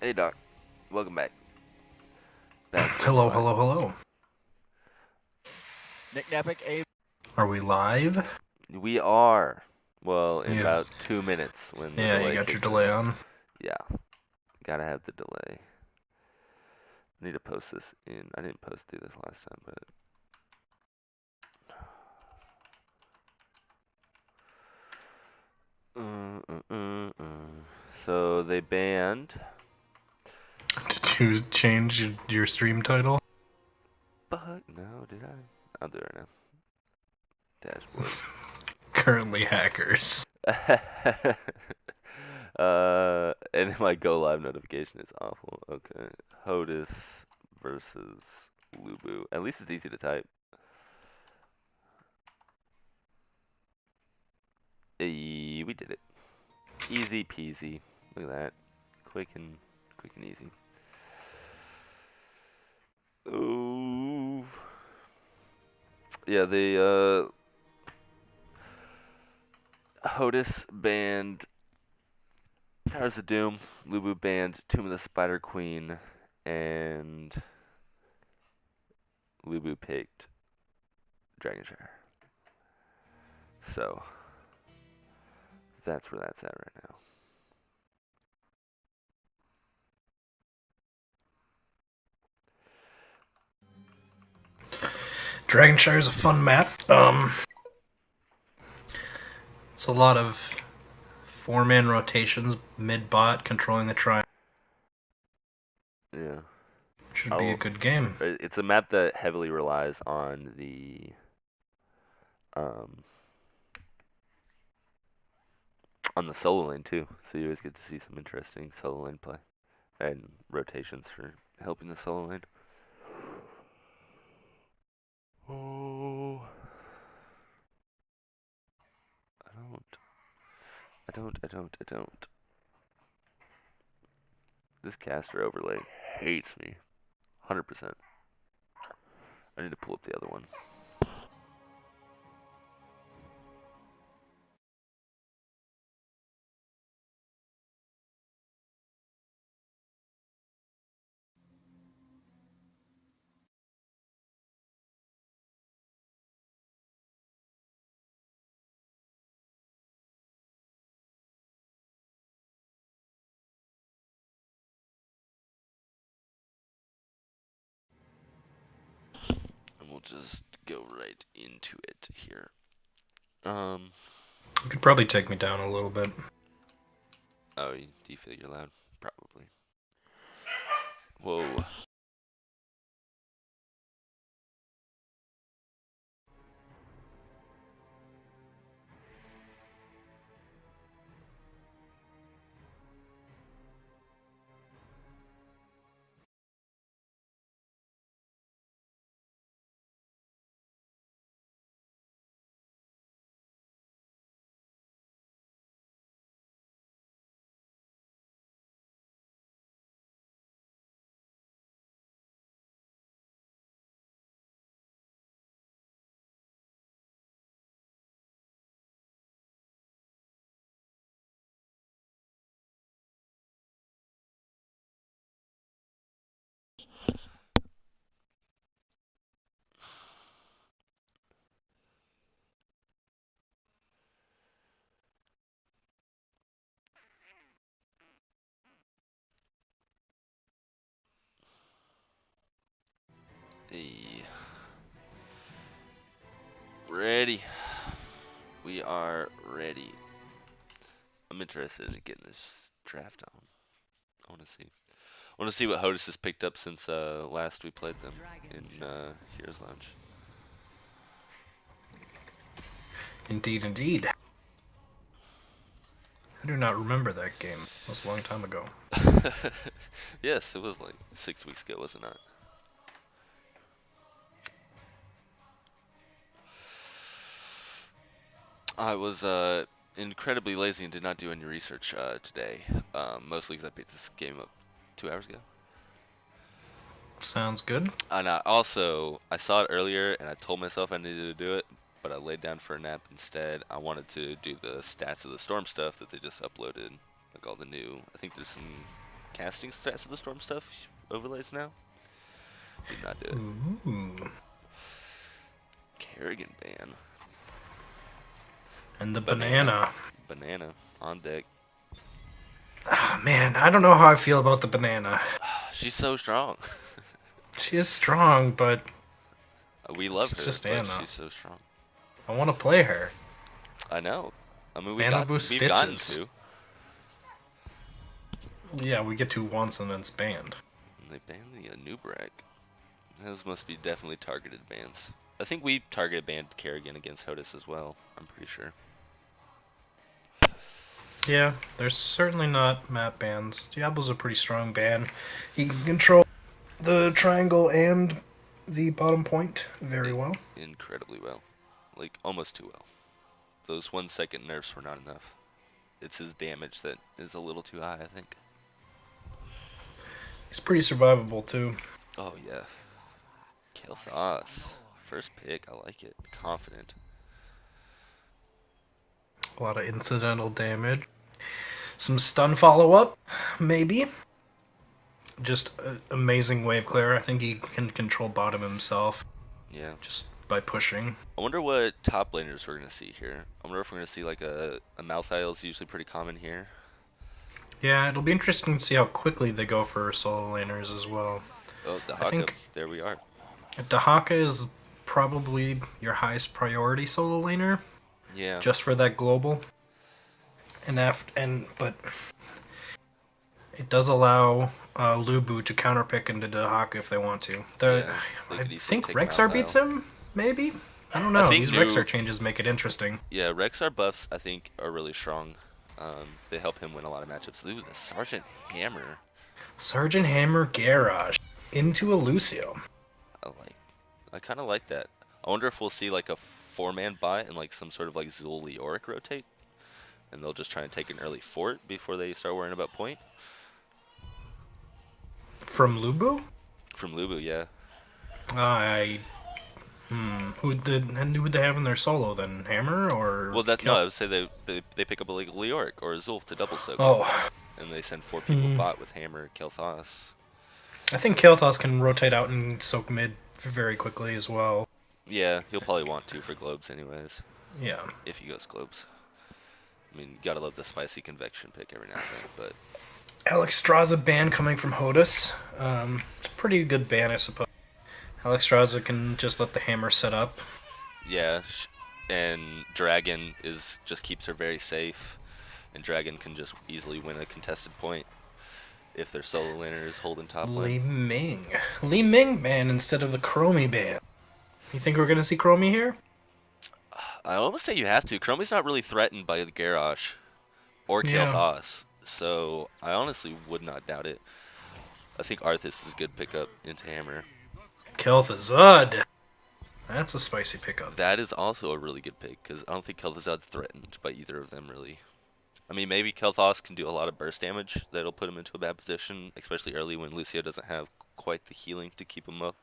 Hey Doc, welcome back. Back from Hello, what? hello, hello. Nick Napick, Abe. Are we live? We are. Well, in Yeah. about 2 minutes when the Yeah, you delay got your kicks delay in. on. Yeah, gotta have the delay. I need to post this in. I didn't do this last time, but so they banned. Did you change your stream title? But no, did I? I'll do it right now. Dashboard. Currently hackers. And my go live notification is awful. Okay, HOTUS versus LUBU. At least it's easy to type. We did it. Easy peasy. Look at that. Quick and easy. Oh. Yeah, the HOTUS banned Towers of Doom, LUBU banned Tomb of the Spider Queen, and LUBU picked Dragonshire. So that's where that's at right now. Dragonshire is a fun map. It's a lot of four-man rotations, mid-bot, controlling the triangle. Yeah. Should be a good game. It's a map that heavily relies on the solo lane too, so you always get to see some interesting solo lane play and rotations for helping the solo lane. Oh, I don't. This caster overlay hates me, 100%. I need to pull up the other one. And we'll just go right into it here. You could probably take me down a little bit. Oh, do you feel you're loud? Probably. Whoa. Hey. Ready. We are ready. I'm interested in getting this draft on. I want to see. I want to see what HOTUS has picked up since last we played them in Heroes Lounge. Indeed, indeed. I do not remember that game. It was a long time ago. Yes, it was like 6 weeks ago, was it not? I was incredibly lazy and did not do any research today, mostly because I picked this game up 2 hours ago. Sounds good. And I saw it earlier and I told myself I needed to do it, but I laid down for a nap instead. I wanted to do the stats of the storm stuff that they just uploaded, like all the new. I think there's some casting stats of the storm stuff overlays now. Did not do it. Ooh. Kerrigan ban. And the banana. Banana on deck. Oh, man, I don't know how I feel about the banana. She's so strong. She is strong, but We love it's her, just but Anna. she's so strong. I want to play her. I know. I mean, Mana boost we've gotten stitches. to. Yeah, we get to once and then it's banned. And they banned the Nubrak. Those must be definitely targeted bans. I think we target banned Kerrigan against HOTUS as well. I'm pretty sure. Yeah, there's certainly not map bans. Diablo's a pretty strong ban. He can control the triangle and the bottom point very well. Incredibly well. Like, almost too well. Those 1 second nerfs were not enough. It's his damage that is a little too high, I think. He's pretty survivable too. Oh, yeah. Kel'Thas. First pick, I like it. Confident. A lot of incidental damage. Some stun follow-up, maybe. Just amazing wave clear. I think he can control bottom himself. Yeah. Just by pushing. I wonder what top laners we're going to see here. I wonder if we're going to see like a Malthael is usually pretty common here. Yeah, it'll be interesting to see how quickly they go for solo laners as well. Oh, I think there we are. Dahaka is probably your highest priority solo laner. Yeah. Just for that global. But it does allow LUBU to counterpick into Dahaka if they want to. I think Rexar beats him, maybe? I don't know. These Rexar changes make it interesting. Yeah, Rexar buffs, I think, are really strong. They help him win a lot of matchups. Ooh, the Sergeant Hammer. Sergeant Hammer Garage into a Lucio. I kind of like that. I wonder if we'll see like a 4-man bot and like some sort of like Zul Leoric rotate. And they'll just try and take an early fort before they start worrying about point. From LUBU? From LUBU, yeah. Who would they have in their solo then? Hammer or? Well, no, I would say they pick up a like Leoric or a Zulf to double soak. Oh. And they send 4 people bot with Hammer, Kel'Thas. I think Kel'Thas can rotate out and soak mid very quickly as well. Yeah, he'll probably want to for globes anyways. Yeah. If he goes globes. I mean, you gotta love the spicy convection pick every now and then, but... Alexstrasza ban coming from HOTUS. It's a pretty good ban, I suppose. Alexstrasza can just let the hammer set up. Yeah, and Dragon just keeps her very safe, and Dragon can just easily win a contested point if their solo laner is holding top lane. Li Ming ban instead of the Chromie ban. You think we're gonna see Chromie here? I almost say you have to. Chromie's not really threatened by the Garrosh or Kel'Thas, so I honestly would not doubt it. I think Arthas is a good pickup into Hammer. Kel'Thuzad. That's a spicy pickup. That is also a really good pick, because I don't think Kel'Thuzad's threatened by either of them, really. I mean, maybe Kel'Thas can do a lot of burst damage that'll put him into a bad position, especially early when Lucio doesn't have quite the healing to keep him up.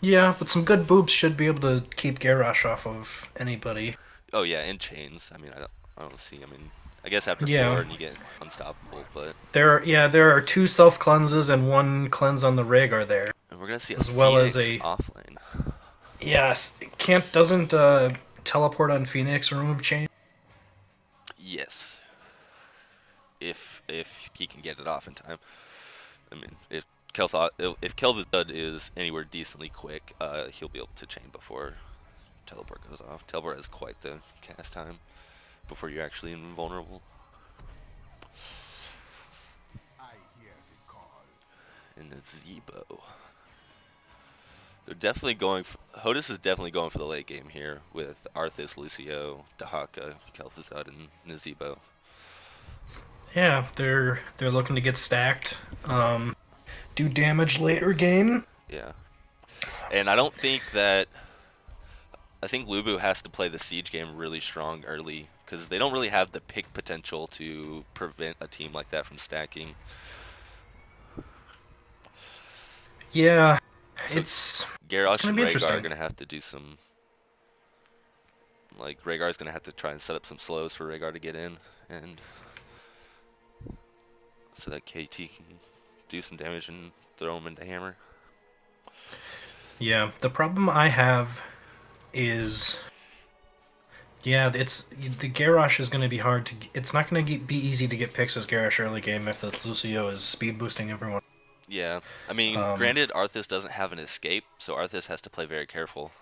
Yeah, but some good boobs should be able to keep Garrosh off of anybody. Oh yeah, and chains. I mean, I don't see. I mean, I guess after 4 and you get unstoppable, but there are 2 self cleanses and 1 cleanse on the Rhaegar there. And we're gonna see as well as a offlane. Yes, doesn't teleport on Phoenix remove chain? Yes. If he can get it off in time. I mean, if Kel'Thuzad is anywhere decently quick, he'll be able to chain before teleport goes off. Teleport has quite the cast time before you're actually invulnerable. And it's Zebo. They're definitely going for, HOTUS is definitely going for the late game here with Arthas, Lucio, Dahaka, Kel'Thuzad, and Nazebo. Yeah, they're looking to get stacked. Do damage later game. Yeah. And I don't think that... I think LUBU has to play the siege game really strong early, because they don't really have the pick potential to prevent a team like that from stacking. Yeah, so it's Garrosh and Rhaegar are going to have to do some... Like, Rhaegar's going to have to try and set up some slows for Rhaegar to get in, and... so that KT can do some damage and throw him into hammer. Yeah, the problem I have is, yeah, it's the Garrosh is going to be hard to. It's not going to be easy to get picks as Garrosh early game if the Lucio is speed boosting everyone. Yeah, I mean, granted, Arthas doesn't have an escape, so Arthas has to play very careful.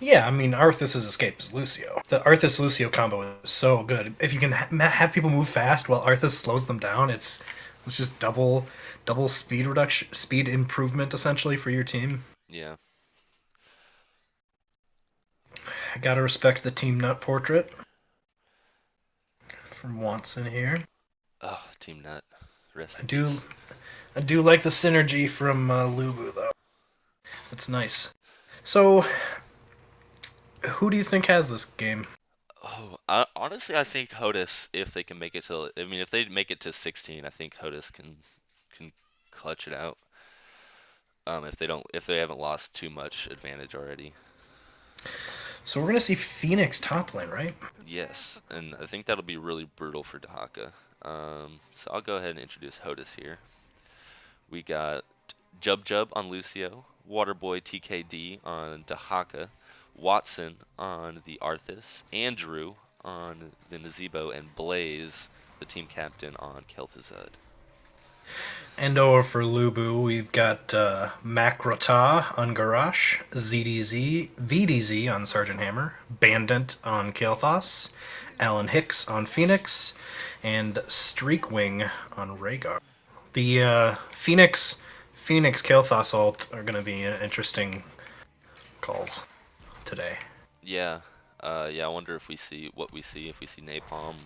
Yeah, I mean, Arthas' escape is Lucio. The Arthas-Lucio combo is so good. If you can have people move fast while Arthas slows them down, it's just double speed reduction, speed improvement essentially for your team. Yeah. I gotta respect the Team Nut portrait from Watson here. Oh, Team Nut. Rest in peace. Peace. I do like the synergy from LUBU though. That's nice. So, who do you think has this game? Oh, honestly, I think HOTUS, if they can make it to, I mean, if they make it to 16, I think HOTUS can clutch it out. If they haven't lost too much advantage already. So we're gonna see Phoenix top lane, right? Yes, and I think that'll be really brutal for Dahaka. So I'll go ahead and introduce HOTUS here. We got Jub on Lucio, Waterboy TKD on Dahaka, Watson on the Arthas, Andrew on the Nazebo, and Blaze, the team captain, on Kel'Thuzad. And over for LUBU, we've got Makrota on Garrosh, ZDZ, VDZ on Sergeant Hammer, Bandit on Kael'thas, Alan Hicks on Phoenix, and Streakwing on Rhaegar. The Phoenix Kael'thas ult are going to be interesting calls today. Yeah. I wonder if we see if we see Napalm,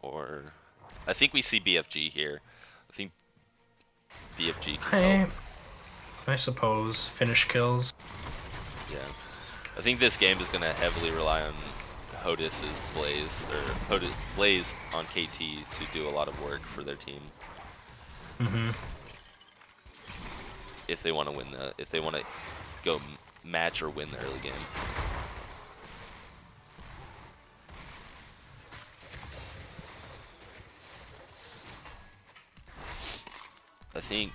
or I think we see BFG here. I think BFG can help. I suppose finish kills. Yeah, I think this game is going to heavily rely on HOTUS's Blaze on KT to do a lot of work for their team. If they want to go match or win the early game. I think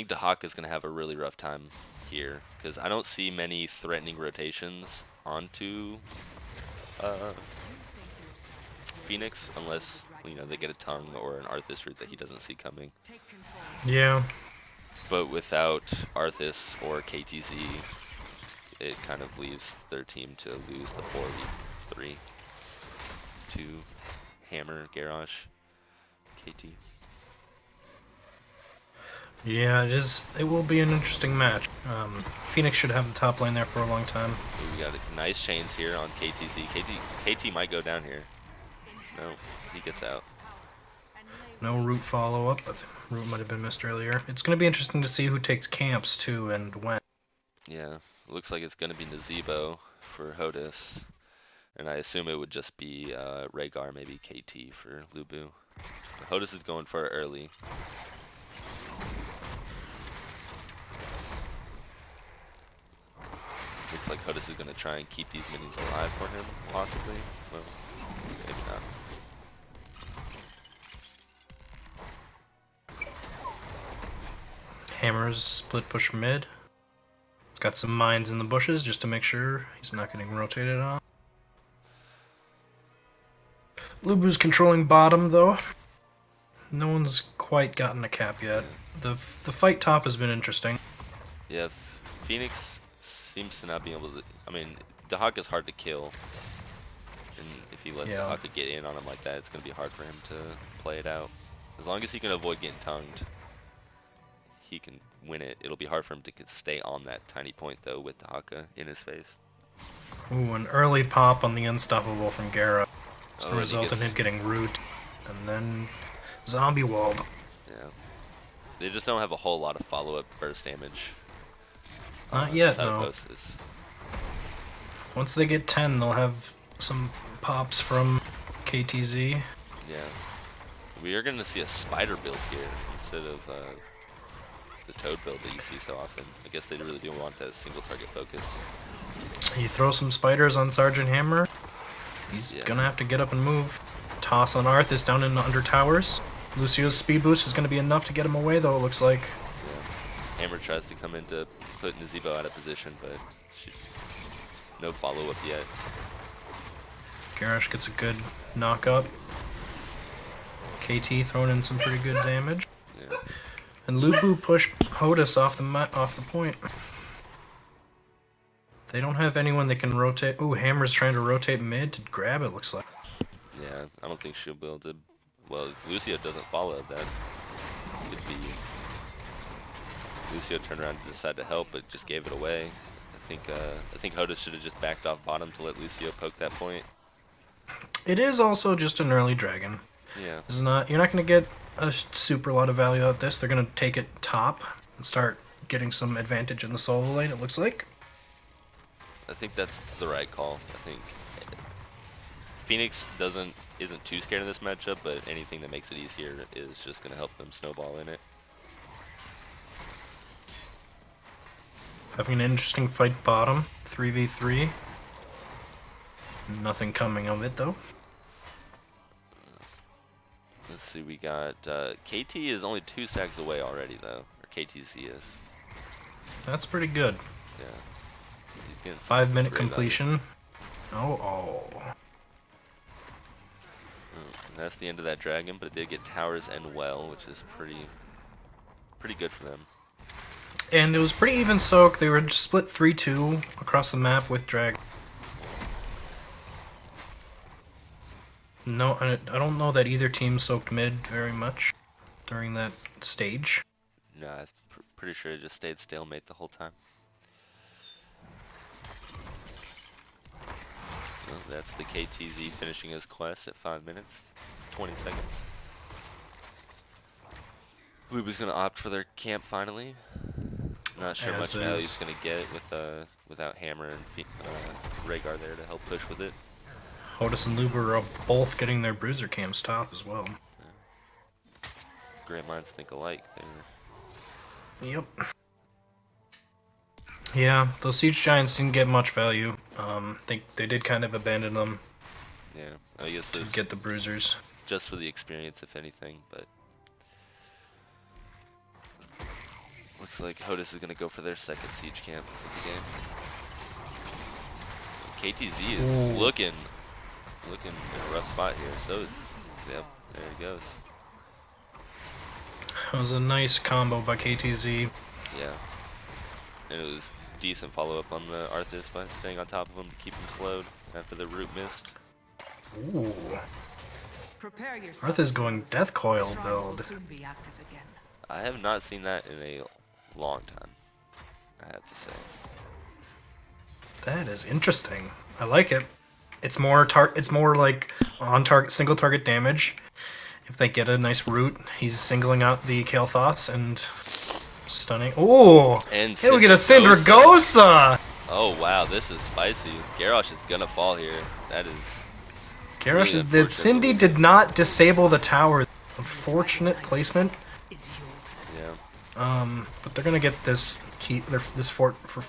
Dahaka is going to have a really rough time here, because I don't see many threatening rotations onto Phoenix unless they get a tongue or an Arthas route that he doesn't see coming. Yeah. But without Arthas or KTZ, it kind of leaves their team to lose the 4v3 to Hammer, Garrosh, KT. Yeah, it is. It will be an interesting match. Phoenix should have the top lane there for a long time. We got nice chains here on KTZ. KT might go down here. No, he gets out. No root follow-up, but the root might have been missed earlier. It's going to be interesting to see who takes camps, too, and when. Yeah, looks like it's going to be Nazebo for HOTUS. And I assume it would just be Rhaegar, maybe KT for LUBU. But HOTUS is going for it early. Looks like HOTUS is going to try and keep these minions alive for him, possibly. Well, maybe not. Hammer's split push mid. He's got some mines in the bushes just to make sure he's not getting rotated on. LUBU's controlling bottom though. No one's quite gotten a cap yet. The fight top has been interesting. Yeah, Phoenix seems to not be able to. I mean, Dahaka is hard to kill, and if he lets Dahaka get in on him like that, it's going to be hard for him to play it out. As long as he can avoid getting tongued, he can win it. It'll be hard for him to stay on that tiny point though with Dahaka in his face. Ooh, an early pop on the Unstoppable from Gara. It's going to result in him getting root, and then zombie walled. Yeah. They just don't have a whole lot of follow-up burst damage. Not yet, no. Once they get 10, they'll have some pops from KTZ. Yeah. We are going to see a spider build here instead of the toad build that you see so often. I guess they really do want that single target focus. You throw some spiders on Sergeant Hammer, he's gonna have to get up and move. Toss on Arthas down in under towers. Lucio's speed boost is going to be enough to get him away, though, it looks like. Yeah. Hammer tries to come in to put Nazebo out of position, but she's no follow-up yet. Garrosh gets a good knock-up. KT throwing in some pretty good damage. Yeah. And LUBU pushed HOTUS off the point. They don't have anyone that can rotate. Ooh, Hammer's trying to rotate mid to grab it, looks like. Yeah, I don't think she'll be able to. Well, if Lucio doesn't follow, that could be. Lucio turned around and decided to help, but just gave it away. I think HOTUS should have just backed off bottom to let Lucio poke that point. It is also just an early dragon. Yeah. You're not going to get a super lot of value out of this. They're going to take it top and start getting some advantage in the solo lane, it looks like. I think that's the right call. I think Phoenix isn't too scared of this matchup, but anything that makes it easier is just going to help them snowball in it. Having an interesting fight bottom, 3v3. Nothing coming of it though. Let's see, we got KT is only 2 stacks away already though, or KTZ is. That's pretty good. Yeah. He's getting 5-minute completion. Oh. And that's the end of that dragon, but it did get towers and well, which is pretty good for them. And it was pretty even soak. They were split 3-2 across the map with drag. No, I don't know that either team soaked mid very much during that stage. No, I'm pretty sure it just stayed stalemate the whole time. Well, that's the KTZ finishing his quest at 5 minutes, 20 seconds. LUBU's gonna opt for their camp finally. Not sure much value he's gonna get without Hammer and Rhaegar there to help push with it. HOTUS and LUBU are both getting their bruiser cams top as well. Yeah. Great minds think alike there. Yep. Yeah, those siege giants didn't get much value. They did kind of abandon them. Yeah, I guess to get the bruisers. Just for the experience, if anything, but looks like HOTUS is gonna go for their second siege camp of the game. KTZ is looking in a rough spot here. So, yep, there he goes. That was a nice combo by KTZ. Yeah, and it was decent follow-up on the Arthas by staying on top of him to keep him slowed after the root missed. Ooh. Arthas going Death Coil build. I have not seen that in a long time, I have to say. That is interesting. I like it. It's more like on target, single target damage. If they get a nice root, he's singling out the Kael'thas and stunning. Oh, and hey, we get a Syndragosa. Oh wow, this is spicy. Garrosh is gonna fall here. That is. Garrosh is. Cindy did not disable the tower. Unfortunate placement. Yeah. But they're gonna get this this fort for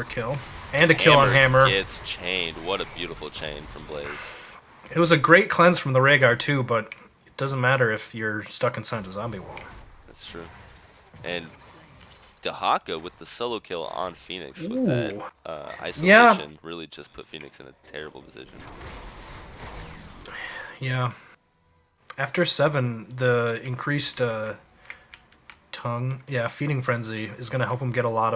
a kill. And a kill on Hammer. Gets chained. What a beautiful chain from Blaze. It was a great cleanse from the Rhaegar too, but it doesn't matter if you're stuck inside a zombie wall. That's true. And Dahaka with the solo kill on Phoenix with that isolation really just put Phoenix in a terrible position. Yeah. After 7, the increased feeding frenzy is going to help him get a lot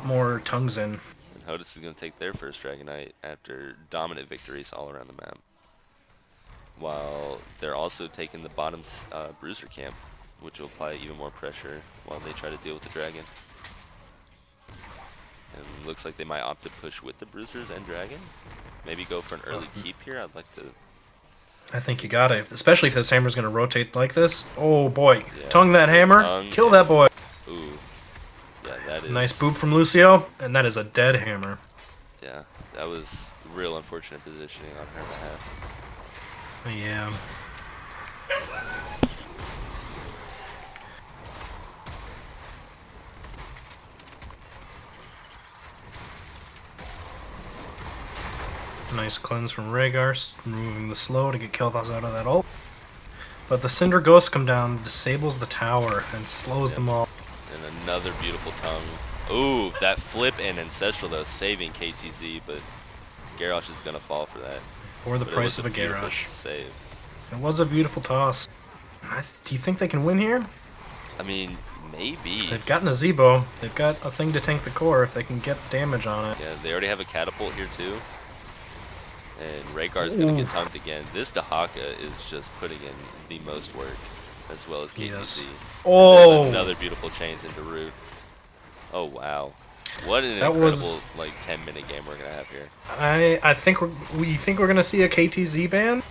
more tongues in. And HOTUS is going to take their first Dragonite after dominant victories all around the map. While they're also taking the bottom bruiser camp, which will apply even more pressure while they try to deal with the dragon. And looks like they might opt to push with the bruisers and dragon. Maybe go for an early keep here. I'd like to. I think you gotta, especially if this hammer's gonna rotate like this. Oh boy, tongue that hammer, kill that boy. Ooh, yeah, that is nice boop from Lucio, and that is a dead hammer. Yeah, that was real unfortunate positioning on her behalf. Yeah. Nice cleanse from Rhaegar, removing the slow to get Kael'thas out of that ult. But the Cinder Ghosts come down, disables the tower, and slows them all. And another beautiful tongue. Ooh, that flip and Ancestral though, saving KTZ, but Garrosh is gonna fall for that. For the price of a Garrosh. Save. It was a beautiful toss. Do you think they can win here? I mean, maybe. They've got Nazebo. They've got a thing to tank the core if they can get damage on it. Yeah, they already have a catapult here too. And Rhaegar's gonna get tongued again. This Dahaka is just putting in the most work, as well as KTZ. Yes. Oh! There's another beautiful chains into Root. Oh wow. What an incredible like 10-minute game we're gonna have here. I think we're gonna see a KTZ ban.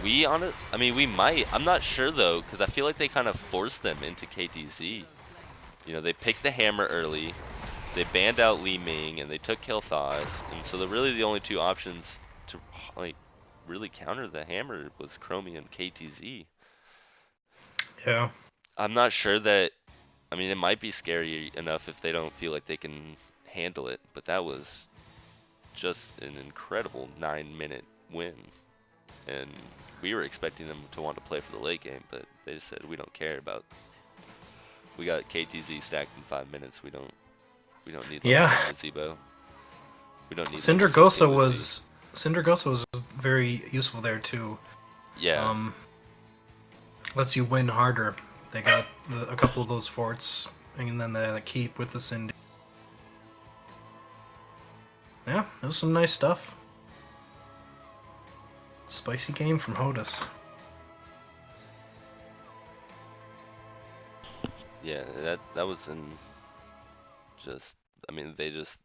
I mean, we might. I'm not sure though, because I feel like they kind of forced them into KTZ. You know, they picked the hammer early, they banned out Li Ming, and they took Kael'thas, and so really the only two options to like really counter the hammer was Chromie and KTZ. Yeah. I'm not sure that. I mean, it might be scary enough if they don't feel like they can handle it, but that was just an incredible 9-minute win, and we were expecting them to want to play for the late game, but they just said we don't care about. We got KTZ stacked in 5 minutes. We don't need Zebo. We don't need. Cindergosa was very useful there too. Yeah. Lets you win harder. They got a couple of those forts, and then the keep with the Cindy. Yeah, it was some nice stuff. Spicy game from HOTUS. Yeah, that was just. I mean, they just.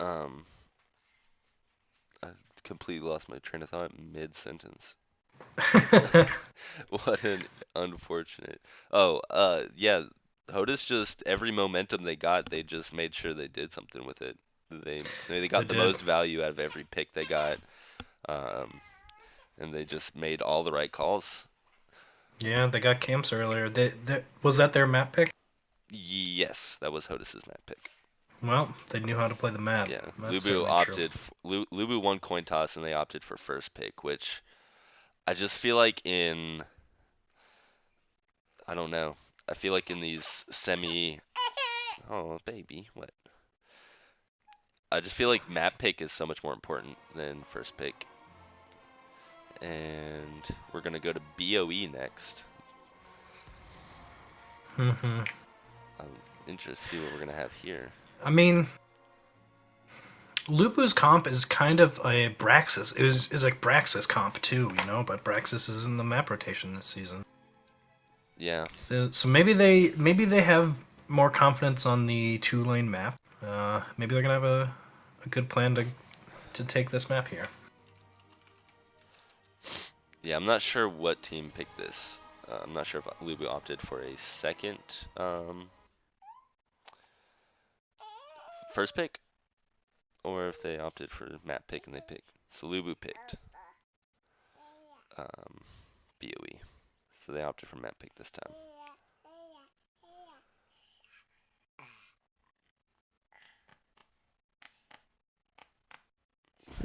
I completely lost my train of thought mid-sentence. What an unfortunate. Oh, yeah. HOTUS just every momentum they got, they just made sure they did something with it. They got the most value out of every pick they got, and they just made all the right calls. Yeah, they got camps earlier. Was that their map pick? Yes, that was HOTUS's map pick. Well, they knew how to play the map. Yeah, LUBU won coin toss, and they opted for first pick, which I just feel like I don't know. I feel like in these oh baby, what? I just feel like map pick is so much more important than first pick. And we're gonna go to BOE next. I'm interested to see what we're gonna have here. I mean, LUBU's comp is kind of a Braxis. It is like Braxis comp too, you know. But Braxis is in the map rotation this season. Yeah. So maybe they have more confidence on the 2-lane map. Maybe they're gonna have a good plan to take this map here. Yeah, I'm not sure what team picked this. I'm not sure if LUBU opted for a second first pick, or if they opted for map pick and they picked. So LUBU picked BOE. So they opted for map pick this time.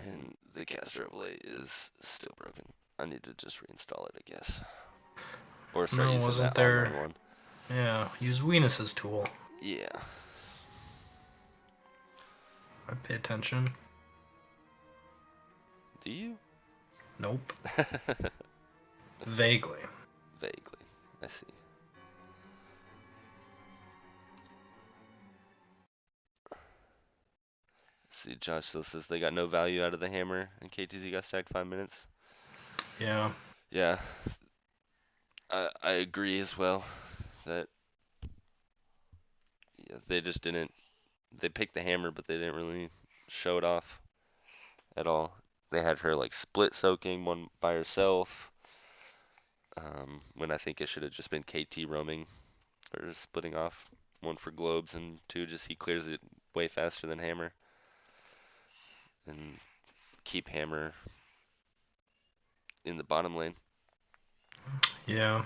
And the caster overlay is still broken. I need to just reinstall it, I guess. Or start using that online one. Yeah, use Venus's tool. Yeah. I pay attention. Do you? Nope. Vaguely. Vaguely. I see. See, Josh still says they got no value out of the hammer, and KTZ got stacked 5 minutes. Yeah. Yeah. I agree as well. That they just didn't. They picked the hammer, but they didn't really show it off at all. They had her like split soaking one by herself. When I think it should have just been KT roaming or splitting off. One for globes and two just he clears it way faster than hammer. And keep hammer in the bottom lane. Yeah.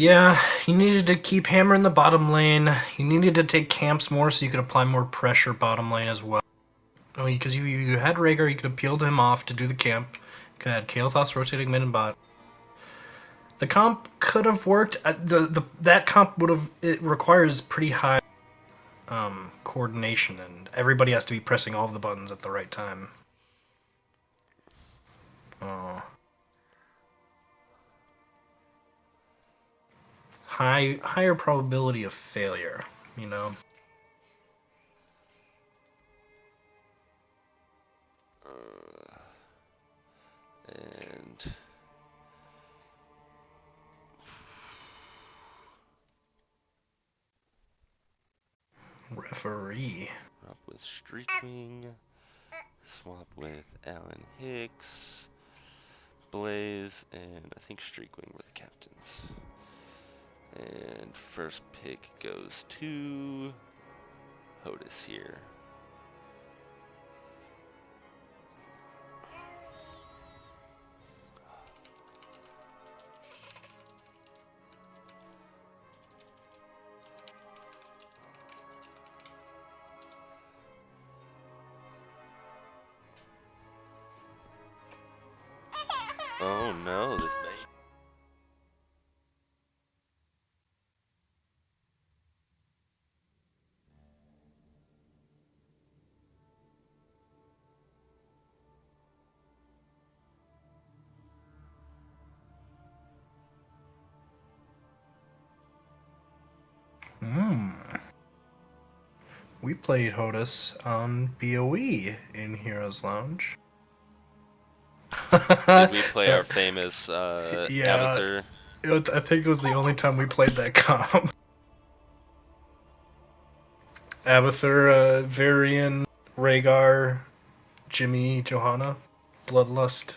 Yeah, you needed to keep hammering the bottom lane. You needed to take camps more so you could apply more pressure bottom lane as well. Oh, because you had Rhaegar, you could have peeled him off to do the camp. You could have had Kael'thas rotating mid and bot. The comp could have worked. That comp would have. It requires pretty high coordination, and everybody has to be pressing all of the buttons at the right time. Oh. Higher probability of failure, you know. And referee. Swap with Streakwing. Swap with Alan Hicks, Blaze, and I think Streakwing were the captains. And first pick goes to HOTUS here. Oh no, this may. We played HOTUS on BOE in Heroes Lounge. Did we play our famous Abathur? I think it was the only time we played that comp. Abathur, Varian, Rhaegar, Jimmy, Johanna, Bloodlust.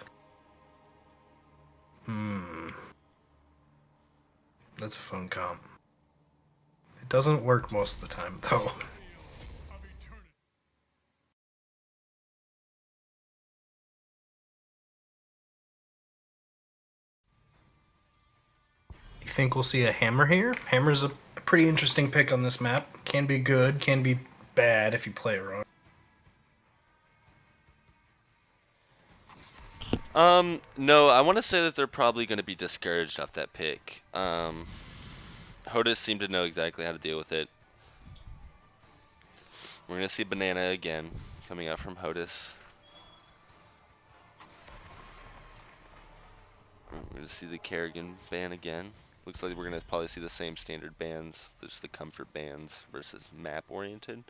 That's a fun comp. It doesn't work most of the time, though. You think we'll see a Hammer here? Hammer's a pretty interesting pick on this map. Can be good, can be bad if you play it wrong. No, I want to say that they're probably going to be discouraged off that pick. HOTUS seemed to know exactly how to deal with it. We're going to see Banana again coming out from HOTUS. We're going to see the Kerrigan ban again. Looks like we're going to probably see the same standard bans. There's the comfort bans versus map oriented.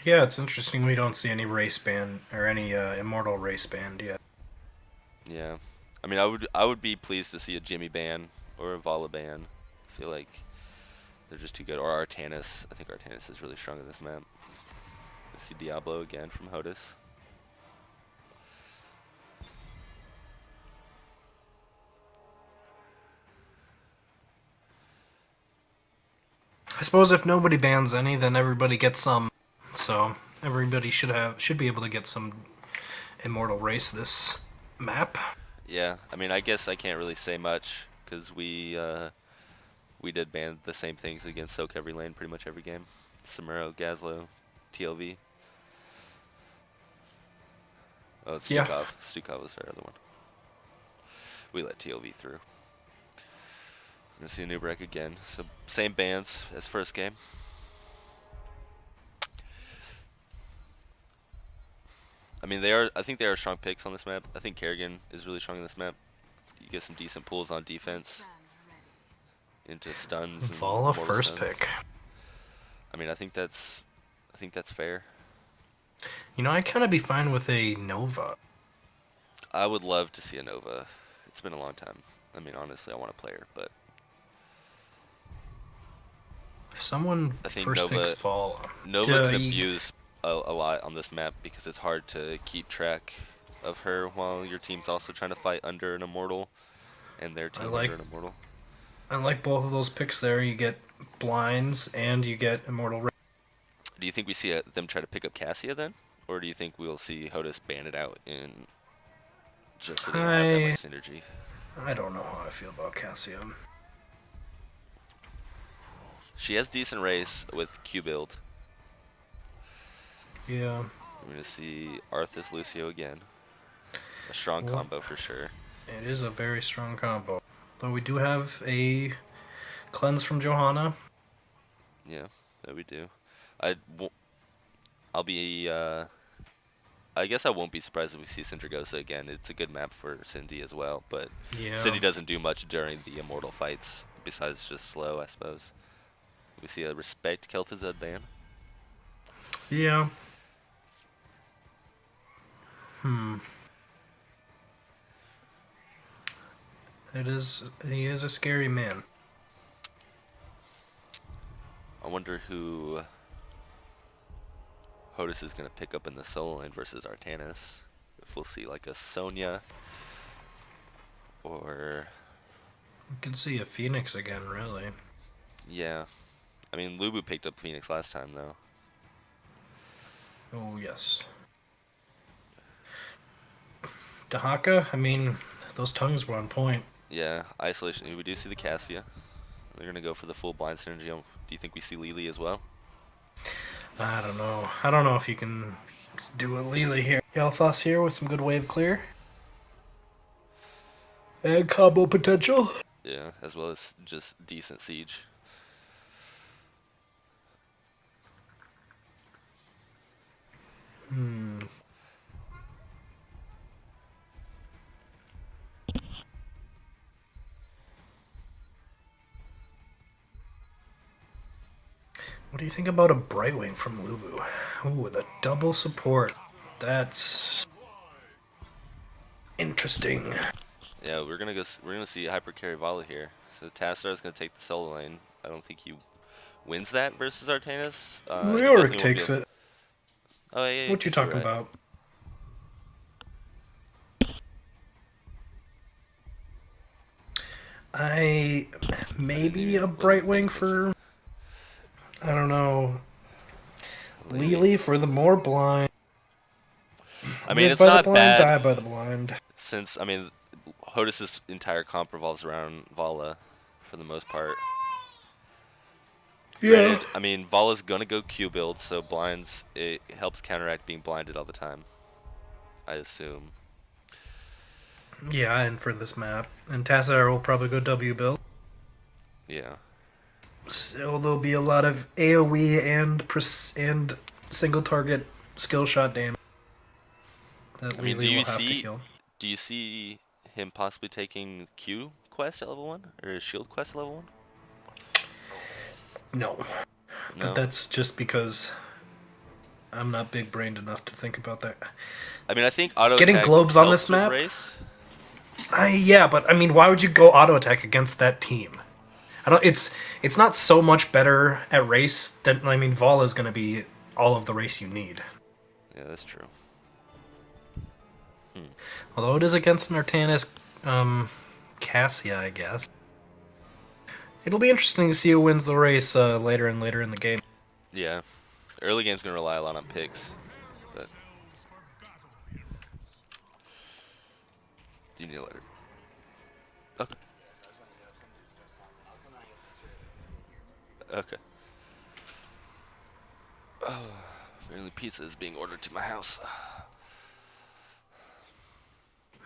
Yeah, it's interesting we don't see any race ban or any immortal race banned yet. Yeah, I mean, I would be pleased to see a Jimmy ban or a Vala ban. I feel like they're just too good. Or Artanis. I think Artanis is really strong in this map. Let's see Diablo again from HOTUS. I suppose if nobody bans any, then everybody gets some. So everybody should be able to get some immortal race this map. Yeah, I mean, I guess I can't really say much because we did ban the same things against Soak every lane pretty much every game. Samuro, Gazlo, TLV. Oh, it's Stukov. Yeah. Stukov was our other one. We let TLV through. We're gonna see a new break again. So same bans as first game. I mean, I think they are strong picks on this map. I think Kerrigan is really strong in this map. You get some decent pulls on defense into stuns. Vala first pick. I mean, I think that's fair. You know, I'd kind of be fine with a Nova. I would love to see a Nova. It's been a long time. I mean, honestly, I want a player, but if someone first picks Vala, Nova can abuse a lot on this map because it's hard to keep track of her while your team's also trying to fight under an immortal and their team under an immortal. I like both of those picks there. You get blinds and you get immortal. Do you think we see them try to pick up Cassia then? Or do you think we'll see HOTUS ban it out in just so they don't have that much synergy? I don't know how I feel about Cassia. She has decent race with Q build. Yeah. We're going to see Arthas Lucio again. A strong combo for sure. It is a very strong combo. Though we do have a cleanse from Johanna. Yeah, that we do. I'll be, I guess I won't be surprised if we see Syndragosa again. It's a good map for Cindy as well, but yeah. Cindy doesn't do much during the Immortal fights, besides just slow, I suppose. We see a Respect Kel'Thuzad ban. Yeah. He is a scary man. I wonder who HOTUS is going to pick up in the solo lane versus Artanis. If we'll see like a Sonya or... We can see a Phoenix again, really. Yeah. I mean, LUBU picked up Phoenix last time, though. Oh, yes. Dahaka, I mean, those tongues were on point. Yeah, isolation. We do see the Cassia. They're going to go for the full blind synergy. Do you think we see Lily as well? I don't know. I don't know if you can do a Lily here. Kael'thas here with some good wave clear. And combo potential. Yeah, as well as just decent siege. What do you think about a Brightwing from LUBU? Ooh, the double support. That's interesting. Yeah, we're gonna see Hyper Carry Vala here. So Tassadar is gonna take the solo lane. I don't think he wins that versus Artanis. Leoric takes it. Oh yeah. What you talking about? Maybe a Brightwing for, I don't know, Lily for the more blind. I mean, Live it's by not the blind, bad. Die by the blind. Since, I mean, HOTUS' entire comp revolves around Vala for the most part. Yeah. Granted, I mean, Vala's gonna go Q build, so blinds, it helps counteract being blinded all the time, I assume. Yeah, and for this map. And Tassadar will probably go W build. Yeah. So there'll be a lot of AoE and single target skill shot damage that Lily will have to kill. Do you see him possibly taking Q quest at level 1? Or shield quest at level 1? No. But that's just because I'm not big brained enough to think about that. I mean, I think auto getting globes on this map. Race. Yeah, but I mean, why would you go auto attack against that team? I don't. It's not so much better at race than, I mean, Vala is going to be all of the race you need. Yeah, that's true. Although it is against an Artanis Cassia, I guess. It'll be interesting to see who wins the race later and later in the game. Yeah. Early game's going to rely a lot on picks. But... Do you need a letter? Okay. Okay. Oh, apparently pizza is being ordered to my house.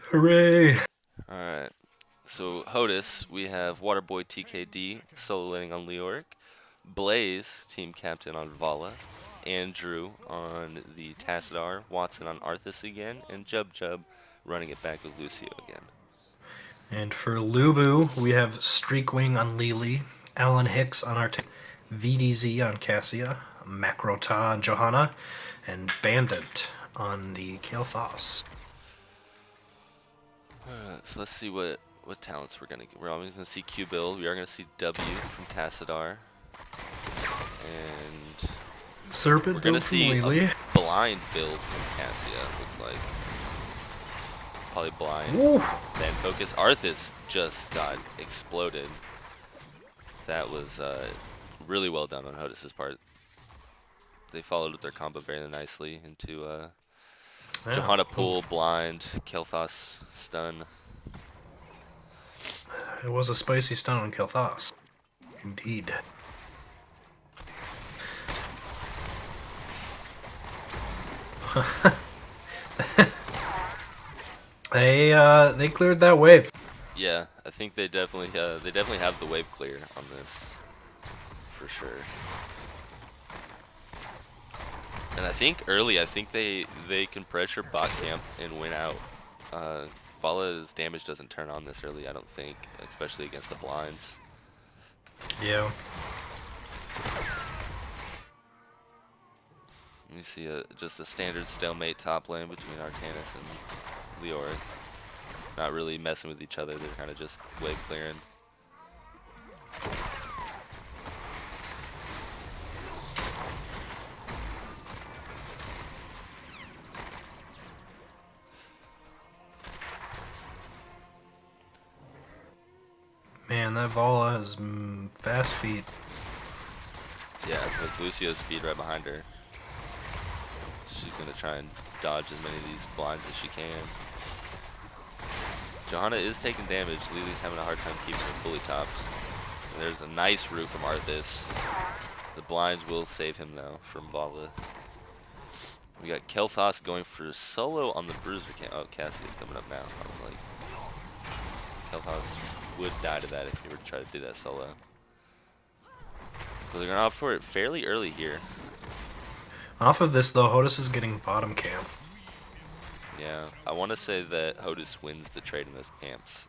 Hooray! Alright. So, HOTUS, we have Waterboy TKD solo laning on Leoric, Blaze, team captain on Vala, Andrew on the Tassadar, Watson on Arthas again, and Jub running it back with Lucio again. And for LUBU, we have Streakwing on Lily, Alan Hicks on our VDZ on Cassia, Macrota on Johanna, and Bandit on the Kael'thas. Alright, so let's see what talents we're gonna get. We're always gonna see Q build. We are gonna see W from Tassadar, and Serpent we're gonna see Lily. a blind build from Cassia. Looks like probably blind. Ooh. Then focus. Arthas just got exploded. That was really well done on HOTUS' part. they followed with their combo very nicely into Johanna pull, blind, Kel'Thas stun. It was a spicy stun on Kel'Thas. Indeed. They cleared that wave. Yeah, I think they definitely have the wave clear on this for sure. And I think early, I think they can pressure bot camp and win out. Vala's damage doesn't turn on this early, I don't think, especially against the blinds. Yeah. Let me see just a standard stalemate top lane between Artanis and Leoric. Not really messing with each other, they're kind of just wave clearing. Man, that Vala has fast feet. Yeah, with Lucio's speed right behind her. She's gonna try and dodge as many of these blinds as she can. Johanna is taking damage. Lily's having a hard time keeping her fully topped. And there's a nice root from Arthas. The blinds will save him though from Vala. We got Kel'Thas going for solo on the Bruiser camp. Oh, Cassia's coming up now. I was like, Kel'Thas would die to that if he were to try to do that solo. But they're gonna opt for it fairly early here. Off of this though, HOTUS is getting bottom camp. Yeah, I want to say that HOTUS wins the trade in those camps.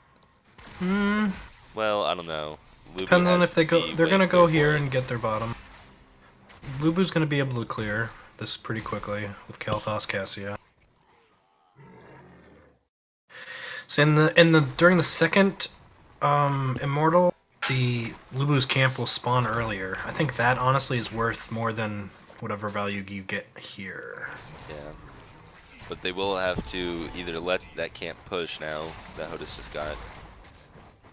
Hmm. Well, I don't know. LUBU depends on if they go. They're gonna go here and get their bottom. LUBU's gonna be able to clear this pretty quickly with Kel'Thas Cassia. So during the second Immortal, the LUBU's camp will spawn earlier. I think that honestly is worth more than whatever value you get here. Yeah. But they will have to either let that camp push now that HOTUS just got,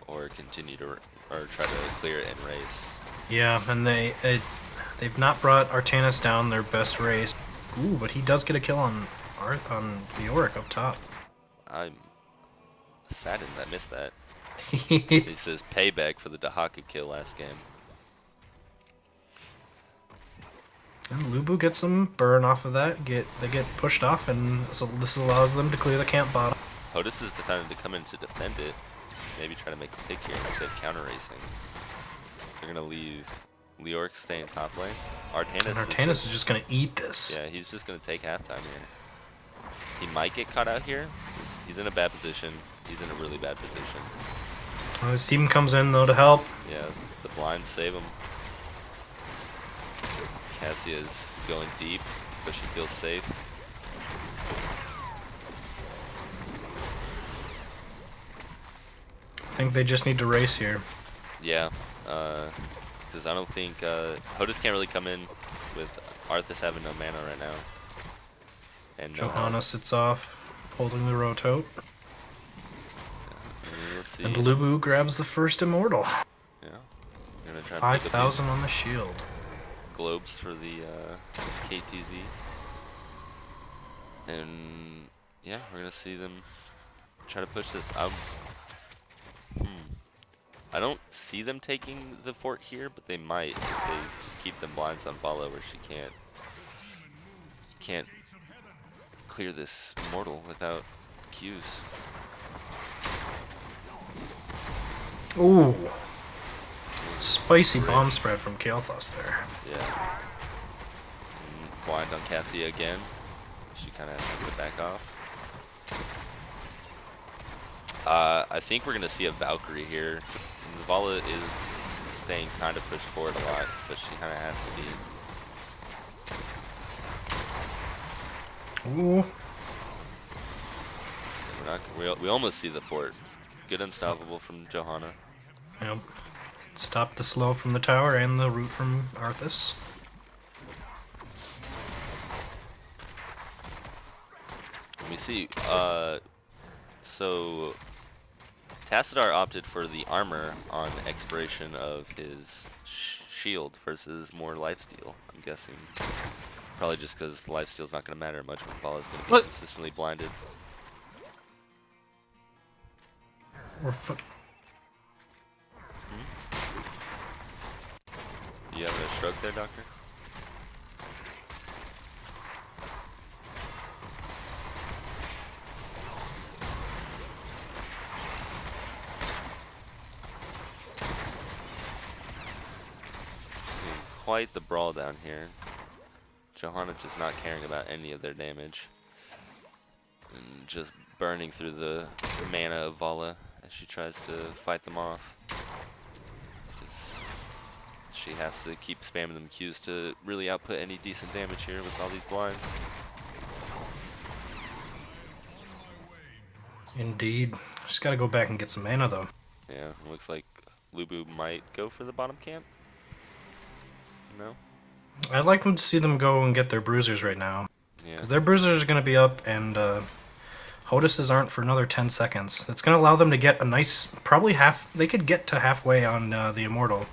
or continue to, or try to clear it in race. Yeah, and they've not brought Artanis down their best race. Ooh, but he does get a kill on Leoric up top. I'm saddened I missed that. He says payback for the Dahaka kill last game. And LUBU gets some burn off of that. They get pushed off, and so this allows them to clear the camp bottom. HOTUS has decided to come in to defend it. Maybe try to make a pick here instead of counter racing. They're gonna leave Leoric staying top lane. Artanis is just gonna eat this. Yeah, he's just gonna take halftime here. He might get caught out here. He's in a bad position. He's in a really bad position. Well, his team comes in though to help. Yeah, the blinds save him. Cassia is going deep, but she feels safe. I think they just need to race here. Yeah, because I don't think HOTUS can't really come in with Arthas having no mana right now. And Johanna sits off, holding the Rotote. Yeah, and LUBU grabs the first Immortal. Yeah, I'm gonna try 5,000 on the shield. Globes for the KTZ. And yeah, we're gonna see them try to push this out. I don't see them taking the fort here, but they might if they just keep them blinds on Vala where she can't clear this Immortal without Qs. Ooh. Spicy bomb spread from Kel'Thas there. Yeah. And blind on Cassia again. She kind of has to back off. I think we're going to see a Valkyrie here. Vala is staying kind of pushed forward a lot, but she kind of has to be. Ooh. We almost see the fort. Good unstoppable from Johanna. Yep. Stop the slow from the tower and the root from Arthas. Let me see. So Tassadar opted for the armor on expiration of his shield versus more lifesteal, I'm guessing. Probably just because lifesteal's not going to matter much when Bala's going to be consistently blinded. You having a stroke there, Doctor? Seeing quite the brawl down here. Johanna just not caring about any of their damage. And just burning through the mana of Vala as she tries to fight them off. She has to keep spamming them Qs to really output any decent damage here with all these blinds. Indeed. Just gotta go back and get some mana though. Yeah, it looks like LUBU might go for the bottom camp. No? I'd like them to see them go and get their bruisers right now. Yeah. Because their bruisers are gonna be up and HOTUS's aren't for another 10 seconds. That's gonna allow them to get a nice, probably half, they could get to halfway on the Immortal.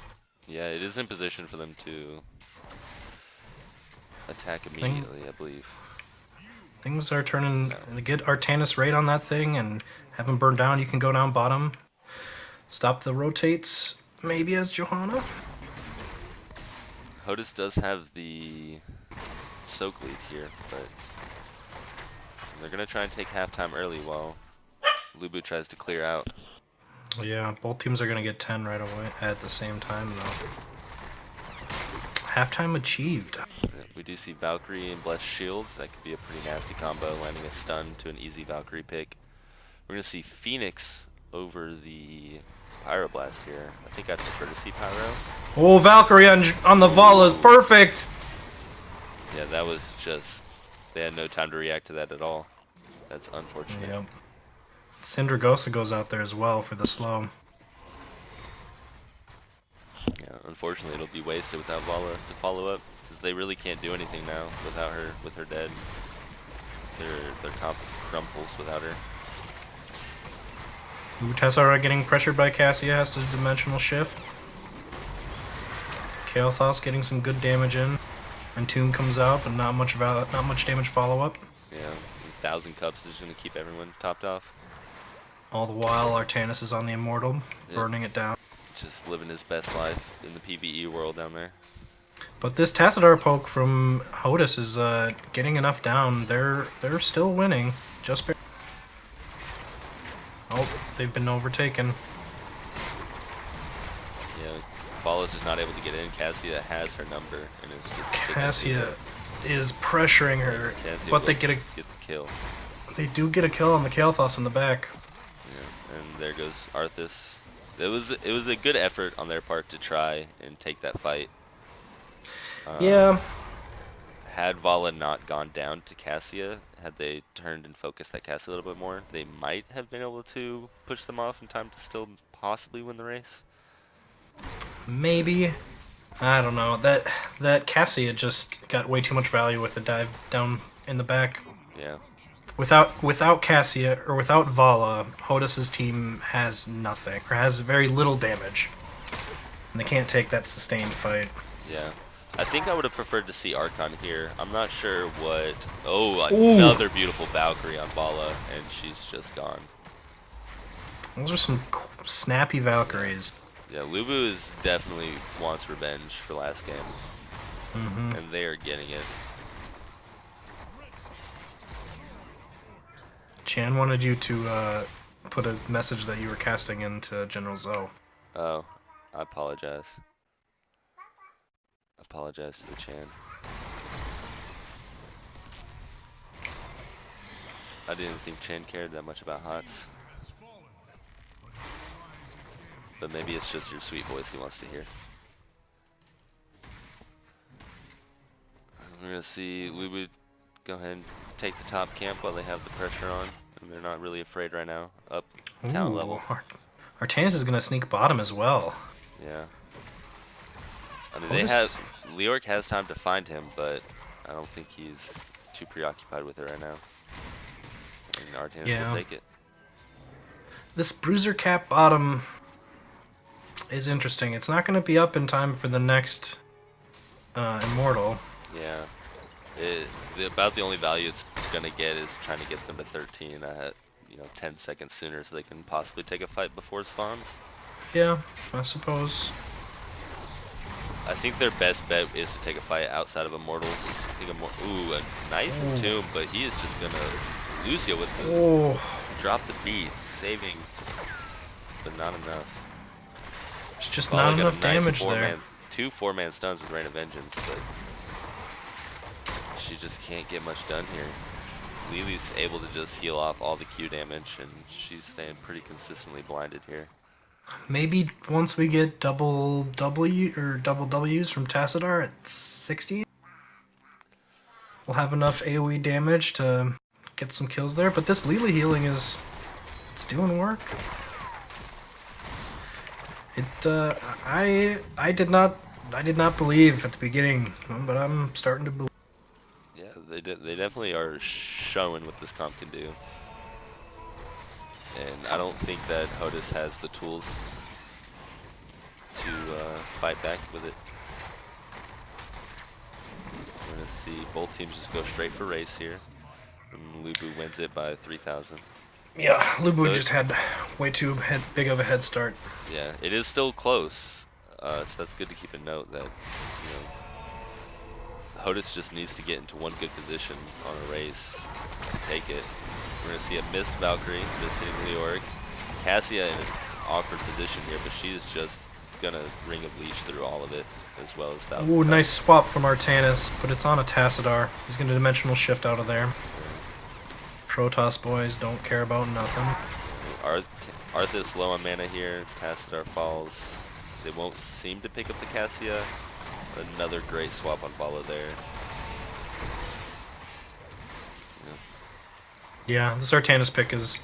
Yeah, it is in position for them to attack immediately, I believe. Things are turning. Get Artanis right on that thing and have him burn down. You can go down bottom. Stop the rotates, maybe as Johanna. HOTUS does have the soak lead here, but they're going to try and take halftime early while LUBU tries to clear out. Yeah, both teams are going to get 10 right away at the same time, though. Halftime achieved. We do see Valkyrie and Blessed Shield. That could be a pretty nasty combo, landing a stun to an easy Valkyrie pick. We're going to see Phoenix over the Pyroblast here. I think I'd prefer to see Pyro. Oh, Valkyrie on the Vala is perfect! Yeah, that was just... They had no time to react to that at all. That's unfortunate. Yep. Syndragosa goes out there as well for the slow. Yeah, unfortunately it'll be wasted without Vala to follow up, because they really can't do anything now without her, with her dead. Their comp crumples without her. Ooh, Tessara getting pressured by Cassia has to dimensional shift. Kael'thas getting some good damage in. And Tomb comes out, but not much damage follow up. Yeah, 1,000 cups is going to keep everyone topped off. All the while, Artanis is on the Immortal, burning it down. Just living his best life in the PvE world down there. But this Tassadar poke from HOTUS is getting enough down. They're still winning. Just barely. Oh, they've been overtaken. Yeah, Vala's just not able to get in. Cassia has her number, and it's just Cassia is pressuring her, Cassia but they get the kill. They do get a kill on the Kael'thas in the back. Yeah, and there goes Arthas. It was a good effort on their part to try and take that fight. Yeah. Had Vala not gone down to Cassia, had they turned and focused that Cassia a little bit more, they might have been able to push them off in time to still possibly win the race. Maybe. I don't know. That Cassia just got way too much value with the dive down in the back. Yeah. Without Cassia or without Vala, HOTUS's team has nothing or has very little damage, and they can't take that sustained fight. Yeah. I think I would have preferred to see Archon here. I'm not sure what... Oh, another beautiful Valkyrie on Vala, and she's just gone. Those are some snappy Valkyries. Yeah, LUBU definitely wants revenge for last game. Mm-hmm. And they are getting it. Chan wanted you to put a message that you were casting into General Zoe. Oh, I apologize. Apologize to the Chan. I didn't think Chan cared that much about HOTS. But maybe it's just your sweet voice he wants to hear. We're gonna see LUBU go ahead and take the top camp while they have the pressure on, and they're not really afraid right now. Up talent level. Artanis is gonna sneak bottom as well. Yeah. I mean, they have Leoric has time to find him, but I don't think he's too preoccupied with it right now. And Artanis will take it. This bruiser cap bottom is interesting. It's not going to be up in time for the next Immortal. Yeah. About the only value it's gonna get is trying to get them to 13 at 10 seconds sooner, so they can possibly take a fight before it spawns. Yeah, I suppose. I think their best bet is to take a fight outside of Immortals. I think ooh, a nice Entomb, but he is just gonna lose you with the drop the beat, saving, but not enough. It's just not enough damage there. 2 4-man stuns with Rain of Vengeance, but she just can't get much done here. Lily's able to just heal off all the Q damage, and she's staying pretty consistently blinded here. Maybe once we get double W or double W's from Tassadar at 60, we'll have enough AoE damage to get some kills there. But this Lily healing it's doing work. I did not believe at the beginning, but I'm starting to believe. Yeah, they definitely are showing what this comp can do. And I don't think that HOTUS has the tools to fight back with it. We're going to see both teams just go straight for race here. And LUBU wins it by 3,000. Yeah, LUBU so just had way too big of a head start. Yeah, it is still close. So that's good to keep in note that, HOTUS just needs to get into one good position on a race to take it. We're going to see a missed Valkyrie, just hitting Leoric. Cassia in an awkward position here, but she is just going to Ring of Leech through all of it, as well as that. Ooh, nice swap from Artanis, but it's on a Tassadar. He's going to Dimensional Shift out of there. Protoss boys don't care about nothing. Arthas low on mana here, Tassadar falls. They won't seem to pick up the Cassia. Another great swap on Vala there. Yeah, this Artanis pick is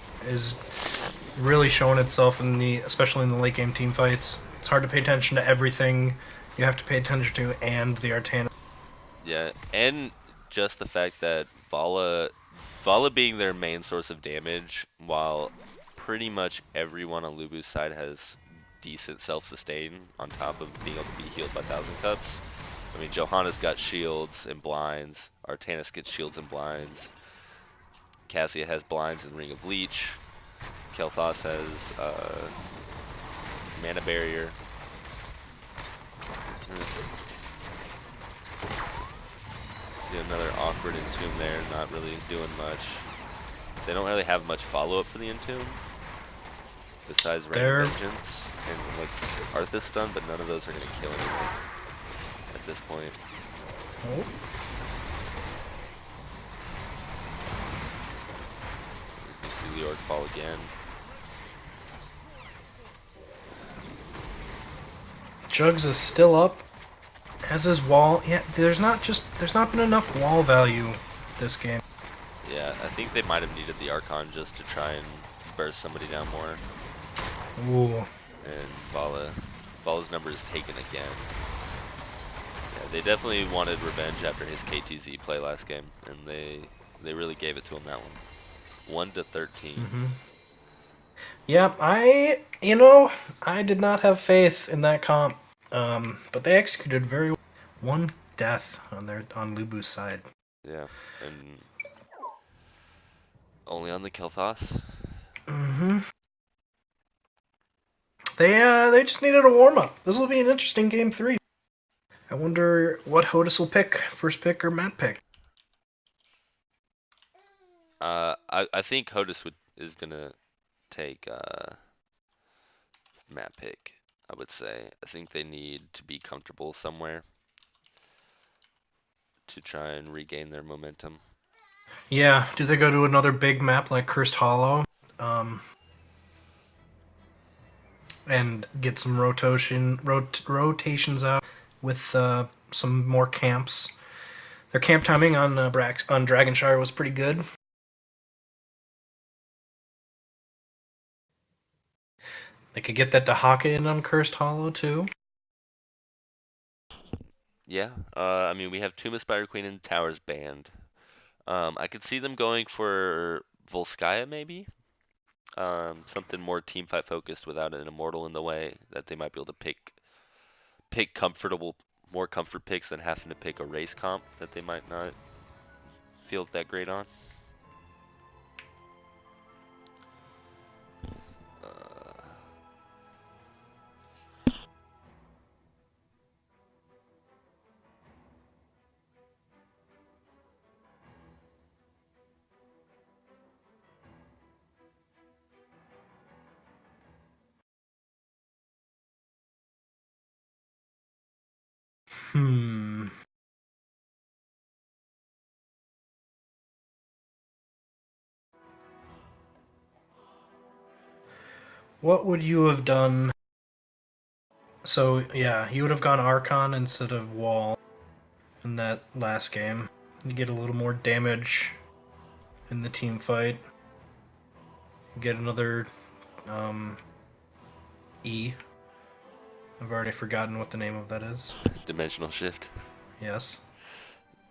really showing itself especially in the late game team fights. It's hard to pay attention to everything you have to pay attention to, and the Artanis. Yeah, and just the fact that Vala being their main source of damage, while pretty much everyone on LUBU's side has decent self-sustain on top of being able to be healed by 1,000 Cups. I mean, Johanna's got shields and blinds. Artanis gets shields and blinds. Cassia has blinds and Ring of Leech. Kel'Thas has mana barrier. See another awkward Entomb there, not really doing much. They don't really have much follow-up for the Entomb, besides Rain of Vengeance and like Arthas stun, but none of those are going to kill anything at this point. Oh. You see Leoric fall again. Jugs is still up, as is Wall. Yeah, there's not been enough wall value this game. Yeah, I think they might have needed the Archon just to try and burst somebody down more. Ooh. And Vala's number is taken again. Yeah, they definitely wanted revenge after his KTZ play last game, and they really gave it to him that one. 1-13. Mm-hmm. Yeah, I did not have faith in that comp, but they executed very well. 1 death on LUBU's side. Yeah, and only on the Kel'Thas. Mm-hmm. They just needed a warm-up. This will be an interesting game 3. I wonder what HOTUS will pick, first pick or map pick. I think HOTUS is gonna take map pick. I would say. I think they need to be comfortable somewhere to try and regain their momentum. Yeah, do they go to another big map like Cursed Hollow? And get some rotations out with some more camps. Their camp timing on Dragonshire was pretty good. They could get that Dahaka in on Cursed Hollow too. Yeah, I mean we have Tomb of Spire Queen and Towers banned. I could see them going for Volskaya maybe. Something more teamfight focused without an immortal in the way, that they might be able to pick more comfort picks than having to pick a race comp that they might not feel that great on. What would you have done? So, yeah, you would have gone Archon instead of Wall in that last game. You get a little more damage in the team fight. You get another E. I've already forgotten what the name of that is. Dimensional shift. Yes.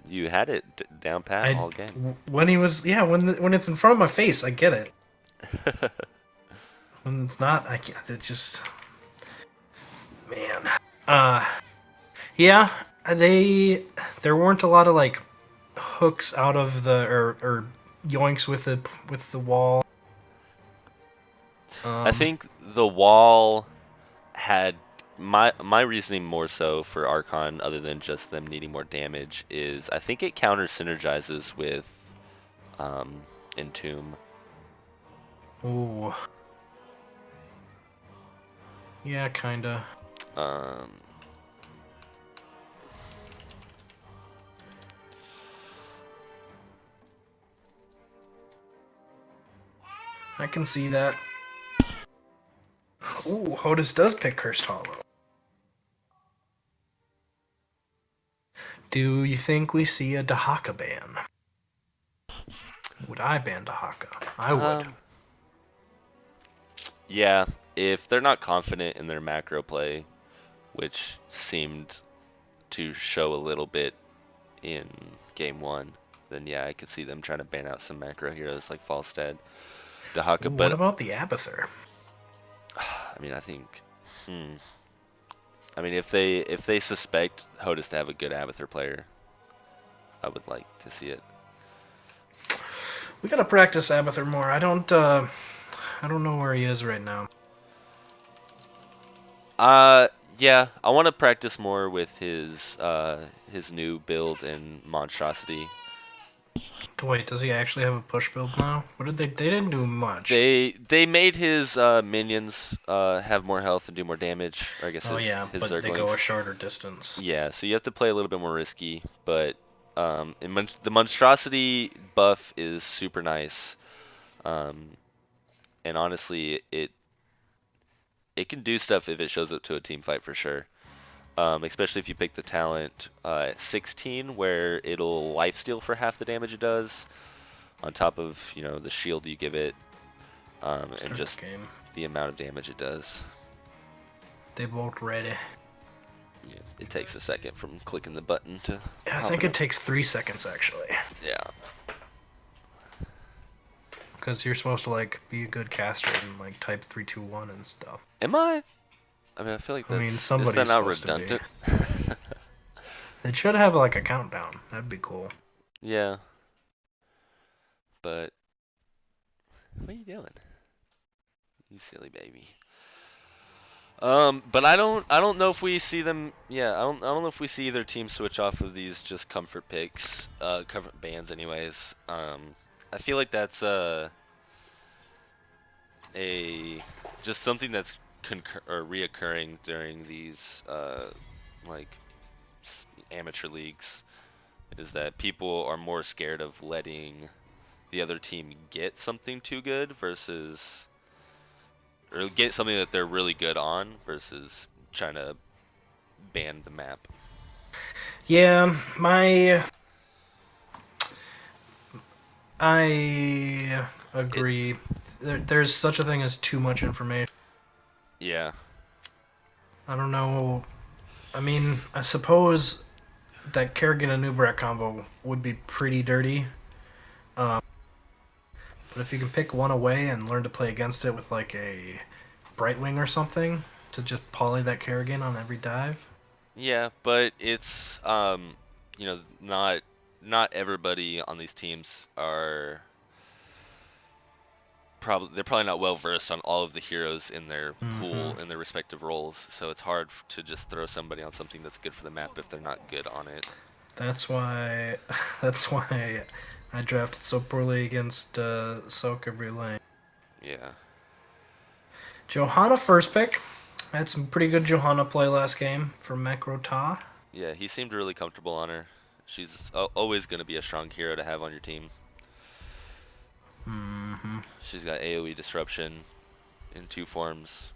You had it down pat all game. When he was, yeah, when it's in front of my face, I get it. When it's not, I can't. It's just, man. Yeah, there weren't a lot of like hooks out of the or yoinks with the wall. I think the wall had my reasoning more so for Archon, other than just them needing more damage, is I think it counter synergizes with Entomb. Ooh. Yeah, kinda. I can see that. Ooh, HOTUS does pick Cursed Hollow. Do you think we see a Dahaka ban? Would I ban Dahaka? I would. Yeah, if they're not confident in their macro play, which seemed to show a little bit in game 1, then yeah, I could see them trying to ban out some macro heroes like Falstad, Dahaka. What about the Abathur? I mean, I think, I mean, if they suspect HOTUS to have a good Abathur player, I would like to see it. We gotta practice Abathur more. I don't know where he is right now. Yeah, I want to practice more with his new build in Monstrosity. Wait, does he actually have a push build now? What did they didn't do much. They made his minions have more health and do more damage. Or I guess his but Zerglings. They go a shorter distance. Yeah, so you have to play a little bit more risky, but the Monstrosity buff is super nice. And honestly, it can do stuff if it shows up to a team fight for sure. Especially if you pick the talent 16, where it'll lifesteal for half the damage it does, on top of the shield you give it, and just the amount of damage it does. They both ready. Yeah, it takes a second from clicking the button to. Yeah, I think it takes 3 seconds actually. Yeah. Because you're supposed to like be a good caster and like type 3, 2, 1 and stuff. Am I? I mean, I feel like that's. Somebody's is that not redundant? It should have like a countdown. That'd be cool. Yeah. But what are you doing? You silly baby. But I don't know if we see them. Yeah, I don't know if we see either team switch off of these just comfort picks, comfort bans, anyways. I feel like that's just something that's reoccurring during these like amateur leagues, is that people are more scared of letting the other team get something too good or get something that they're really good on versus trying to ban the map. Yeah, I agree. There's such a thing as too much information. Yeah. I don't know. I mean, I suppose that Kerrigan and Nubrak combo would be pretty dirty. But if you can pick one away and learn to play against it with like a Brightwing or something to just poly that Kerrigan on every dive. Yeah, but it's not not everybody on these teams are they're probably not well versed on all of the heroes in their pool in their respective roles, so it's hard to just throw somebody on something that's good for the map if they're not good on it. That's why I drafted so poorly against Soak every lane. Yeah. Johanna first pick. I had some pretty good Johanna play last game for Macro Ta. Yeah, he seemed really comfortable on her. She's always going to be a strong hero to have on your team. She's got AoE disruption in 2 forms.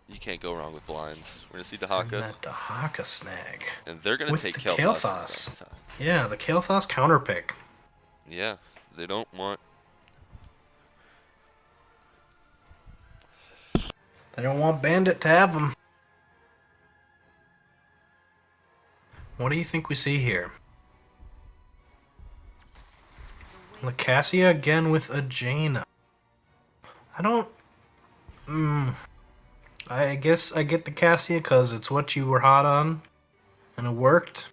You can't go wrong with blinds. We're going to see Dahaka. And that Dahaka snag. And they're going to take Kael'thas. Yeah, the Kael'thas counter pick. Yeah, they don't want... They don't want Bandit to have them. What do you think we see here? Lacassia again with a Jaina. I don't... I guess I get the Cassia because it's what you were hot on. And it worked.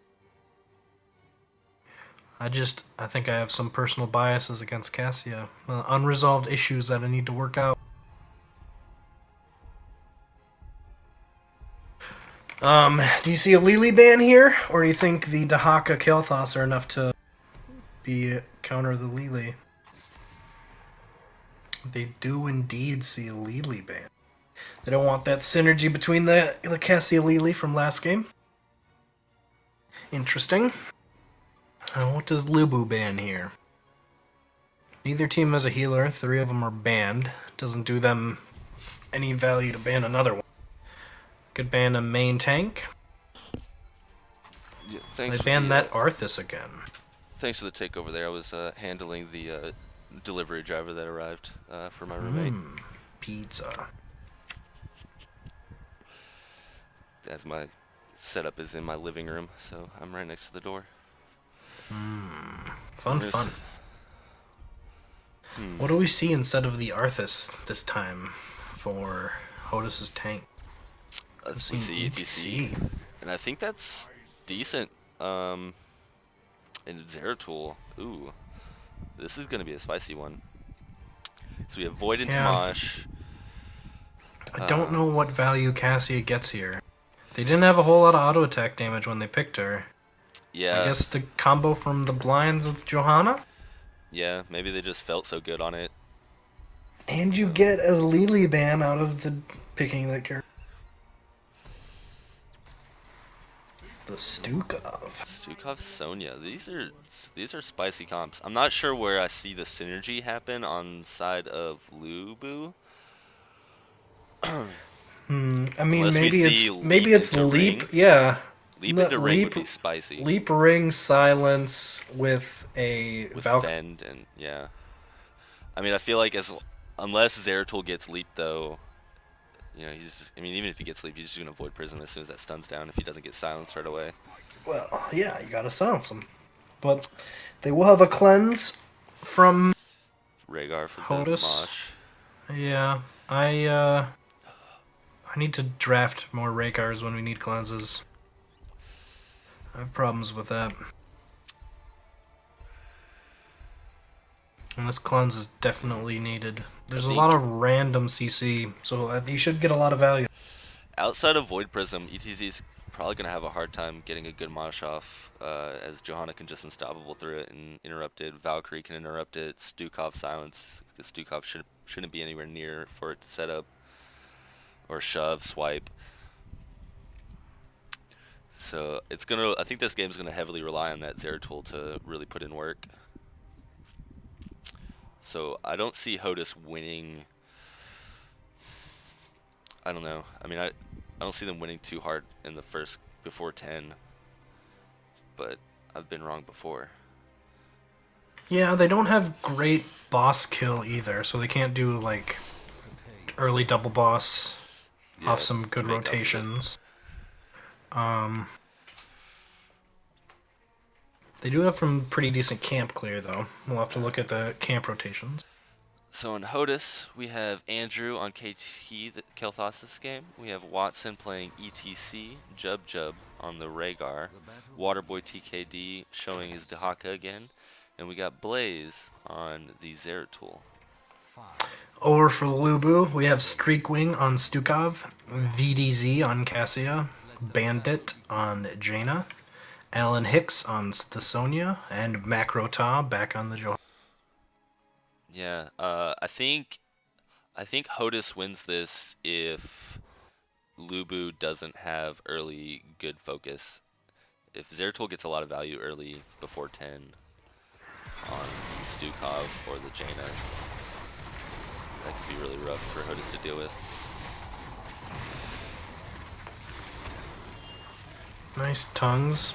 I think I have some personal biases against Cassia. Unresolved issues that I need to work out. Do you see a Lily ban here? Or do you think the Dahaka Kael'thas are enough to counter the Lily? They do indeed see a Lily ban. They don't want that synergy between the Cassia Lily from last game. Interesting. What does LUBU ban here? Neither team has a healer. 3 of them are banned. Doesn't do them any value to ban another one. Could ban a main tank. Yeah, thanks. They banned that Arthas again. Thanks for the takeover there. I was handling the delivery driver that arrived for my roommate. Pizza. As my setup is in my living room, so I'm right next to the door. Fun. What do we see instead of the Arthas this time for HOTUS' tank? We see ETC. And I think that's decent. And Zeratul. Ooh. This is going to be a spicy one. So we have Void into Mosh. I don't know what value Cassia gets here. They didn't have a whole lot of auto attack damage when they picked her. Yeah. I guess the combo from the blinds with Johanna? Yeah, maybe they just felt so good on it. And you get a Lily ban out of the picking that character. The Stukov Sonya. These are spicy comps. I'm not sure where I see the synergy happen on side of LUBU. I mean, maybe it's Leap. Yeah. Leap into Ring would be spicy. Leap Ring Silence with Valkyrie. Fend and yeah. I mean, I feel like unless Zeratul gets Leap though, you know, even if he gets Leap, he's just gonna avoid Prism as soon as that stun's down if he doesn't get silenced right away. Well, yeah, you gotta silence him. But they will have a cleanse from Rhaegar for HOTUS. The Mosh. Yeah, I need to draft more Rhaegars when we need cleanses. I have problems with that. And this cleanse is definitely needed. There's a lot of random CC, so you should get a lot of value. Outside of Void Prism, ETZ's probably going to have a hard time getting a good Mosh off, as Johanna can just unstoppable through it and interrupt it. Valkyrie can interrupt it. Stukov silence, because Stukov shouldn't be anywhere near for it to set up. Or shove, swipe. So I think this game's gonna heavily rely on that Zeratul to really put in work. So I don't see HOTUS winning. I don't know. I mean, I don't see them winning too hard in the first before 10. But I've been wrong before. Yeah, they don't have great boss kill either, so they can't do like early double boss off some good rotations. They do have some pretty decent camp clear though. We'll have to look at the camp rotations. So in HOTUS, we have Andrew on KT, the Kel'Thas this game. We have Watson playing ETC, Jub on the Rhaegar, Waterboy TKD showing his Dahaka again, and we got Blaze on the Zeratul. Over for LUBU, we have Streakwing on Stukov, VDZ on Cassia, Bandit on Jaina, Alan Hicks on the Sonya, and Macrota back on the Johanna. Yeah, I think HOTUS wins this if LUBU doesn't have early good focus. If Zeratul gets a lot of value early before 10 on the Stukov or the Jaina, that could be really rough for HOTUS to deal with. Nice tongues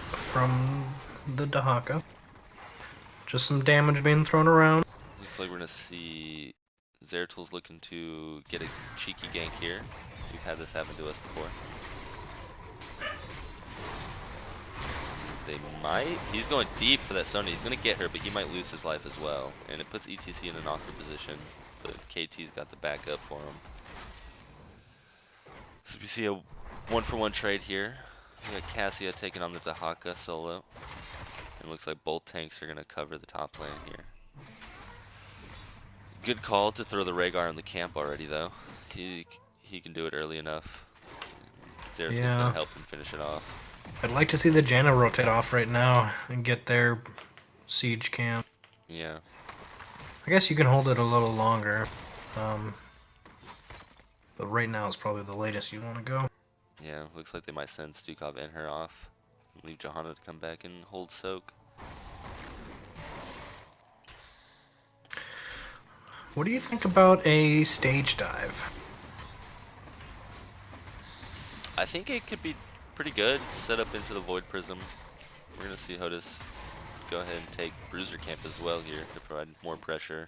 from the Dahaka. Just some damage being thrown around. Looks like we're going to see Zeratul's looking to get a cheeky gank here. We've had this happen to us before. They might. He's going deep for that Sonya. He's going to get her, but he might lose his life as well. And it puts ETC in an awkward position, but KT's got the backup for him. So we see a 1-for-1 trade here. We got Cassia taking on the Dahaka solo. And it looks like both tanks are going to cover the top lane here. Good call to throw the Rhaegar in the camp already, though. He can do it early enough. Zeratul's going to help him finish it off. I'd like to see the Jaina rotate off right now and get their siege camp. Yeah. I guess you can hold it a little longer. But right now is probably the latest you want to go. Yeah, looks like they might send Stukov and her off. Leave Johanna to come back and hold soak. What do you think about a stage dive? I think it could be pretty good. Set up into the Void Prism. We're going to see HOTUS go ahead and take Bruiser Camp as well here to provide more pressure.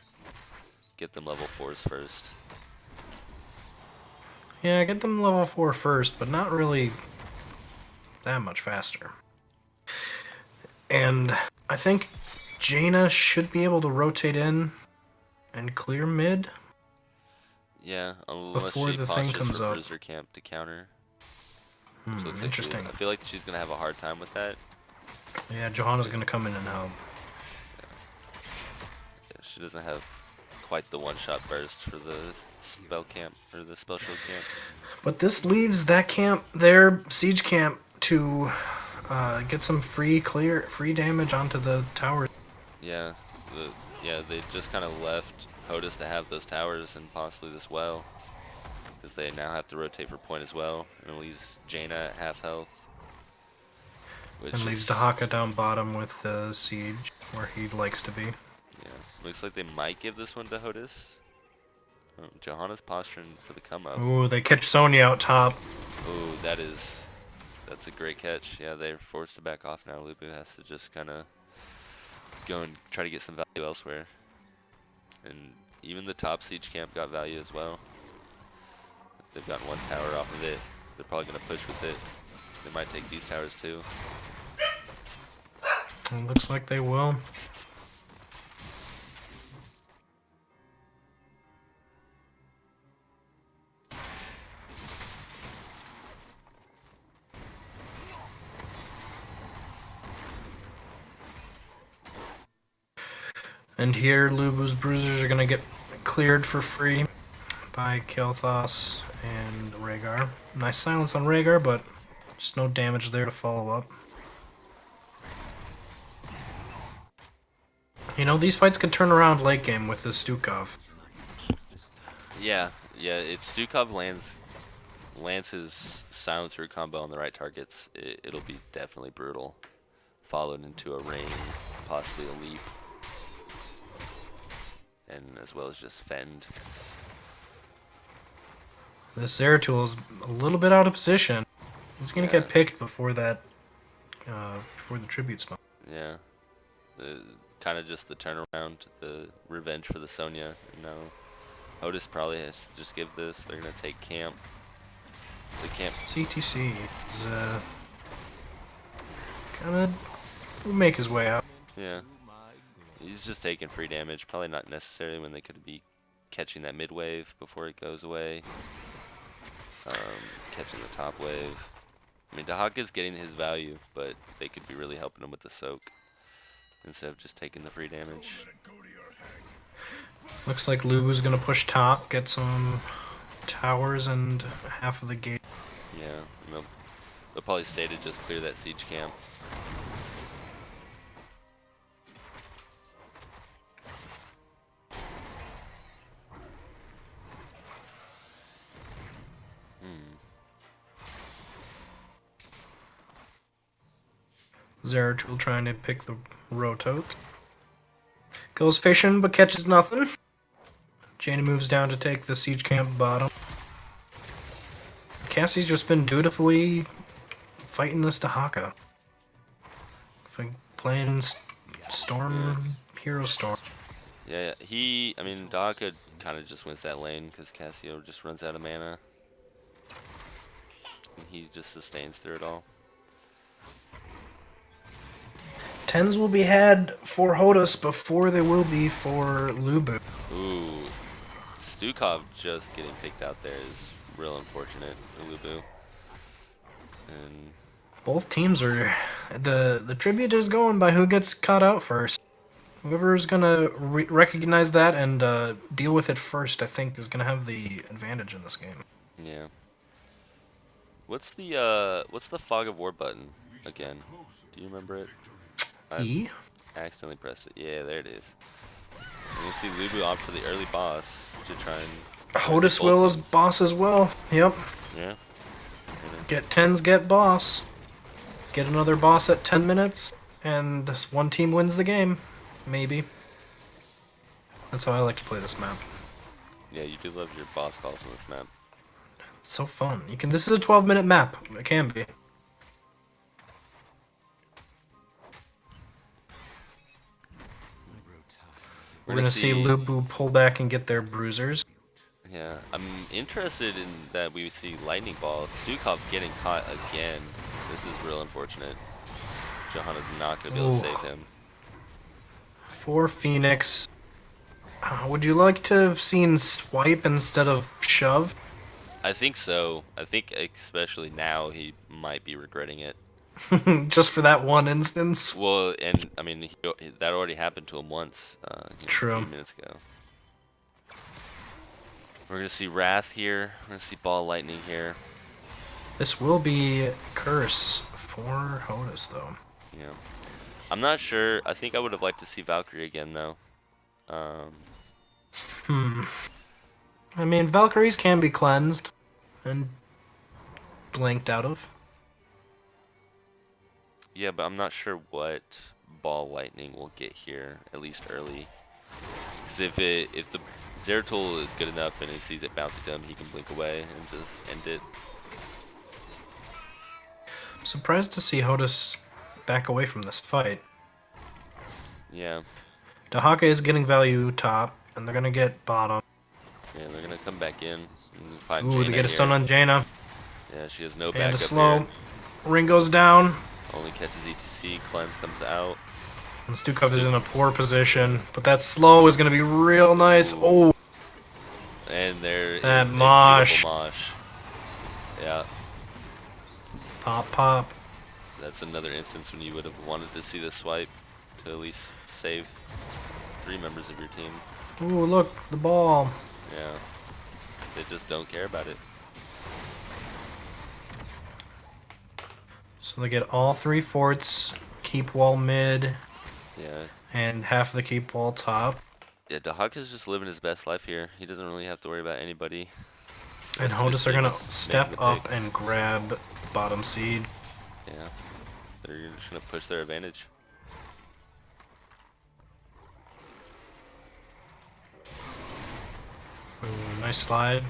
Get them level 4s first. Yeah, get them level 4 first, but not really that much faster. And I think Jaina should be able to rotate in and clear mid. Yeah, unless before she the thing postures comes for up. Bruiser Camp to counter. Interesting. I feel like she's going to have a hard time with that. Yeah, Johanna's going to come in and help. Yeah, she doesn't have quite the one-shot burst for the spell camp or the spell shield camp. But this leaves that camp, their siege camp, to get some free damage onto the towers. Yeah, they just kind of left HOTUS to have those towers and possibly this well, because they now have to rotate for point as well, and it leaves Jaina at half health. And leaves Dahaka down bottom with the siege, where he likes to be. Yeah, looks like they might give this one to HOTUS. Johanna's posturing for the come up. Ooh, they catch Sonya out top. Ooh, that's a great catch. Yeah, they're forced to back off now. LUBU has to just kind of go and try to get some value elsewhere. And even the top siege camp got value as well. They've gotten one tower off of it. They're probably going to push with it. They might take these towers too. It looks like they will. And here, LUBU's bruisers are going to get cleared for free by Kel'Thas and Rhaegar. Nice silence on Rhaegar, but just no damage there to follow up. You know, these fights could turn around late game with this Stukov. Yeah, it's Stukov lands his silencer combo on the right targets. It'll be definitely brutal. Followed into a rain, possibly a leap. And as well as just fend. This Zeratul is a little bit out of position. He's gonna get picked before that, before the tribute spell. Yeah, kind of just the turnaround, the revenge for the Sonya. No, HOTUS probably has to just give this. They're gonna take camp. The camp. CTC is kind of make his way out. Yeah. He's just taking free damage. Probably not necessarily when they could be catching that mid wave before it goes away. Catching the top wave. I mean, Dahaka's getting his value, but they could be really helping him with the soak instead of just taking the free damage. Looks like LUBU's gonna push top, get some towers and half of the gate. Yeah, and they'll probably stay to just clear that siege camp. Zeratul trying to pick the rotote. Goes fishing but catches nothing. Jaina moves down to take the siege camp bottom. Cassie's just been dutifully fighting this Dahaka. Playing Storm, Hero Storm. Yeah, I mean, Dahaka kind of just wins that lane because Cassio just runs out of mana. And he just sustains through it all. Tens will be had for HOTUS before they will be for LUBU. Ooh, Stukov just getting picked out there is real unfortunate for LUBU. And both teams are the tribute is going by who gets caught out first. Whoever's gonna recognize that and deal with it first, I think, is gonna have the advantage in this game. Yeah. What's the Fog of War button again? Do you remember it? E? I accidentally pressed it. Yeah, there it is. And you see LUBU opt for the early boss to try and... HOTUS will as boss as well. Yep. Yeah. Get tens, get boss. Get another boss at 10 minutes, and one team wins the game. Maybe. That's how I like to play this map. Yeah, you do love your boss calls on this map. It's so fun. This is a 12-minute map. It can be. We're gonna see LUBU pull back and get their bruisers. Yeah, I'm interested in that we see lightning balls. Stukov getting caught again. This is real unfortunate. Johanna's not gonna be able to save him. For Phoenix, would you like to have seen swipe instead of shove? I think so. I think especially now he might be regretting it. Just for that one instance? Well, and I mean, that already happened to him once True. A few minutes ago. We're going to see Wrath here. We're going to see Ball Lightning here. This will be Curse for HOTUS, though. Yeah. I'm not sure. I think I would have liked to see Valkyrie again, though. I mean, Valkyries can be cleansed and blanked out of. Yeah, but I'm not sure what Ball Lightning will get here, at least early. Because if the Zeratul is good enough and he sees it bouncing to him, he can blink away and just end it. I'm surprised to see HOTUS back away from this fight. Yeah. Dahaka is getting value top, and they're gonna get bottom. Yeah, they're gonna come back in and find Ooh, Jaina they get a here. stun on Jaina. Yeah, she has no backup And a slow. here. Ring goes down. Only catches ETC, Cleanse comes out. And Stukov is in a poor position, but that slow is gonna be real nice. Oh. And there that is mosh. a mosh. Yeah. Pop, pop. That's another instance when you would have wanted to see the swipe to at least save 3 members of your team. Ooh, look, the ball. Yeah. They just don't care about it. So they get all 3 forts, keep wall mid, Yeah. and half the keep wall top. Yeah, Dahaka's just living his best life here. He doesn't really have to worry about anybody. And HOTUS are gonna step up and grab bottom seed. Yeah. They're just gonna push their advantage. Ooh, nice slide.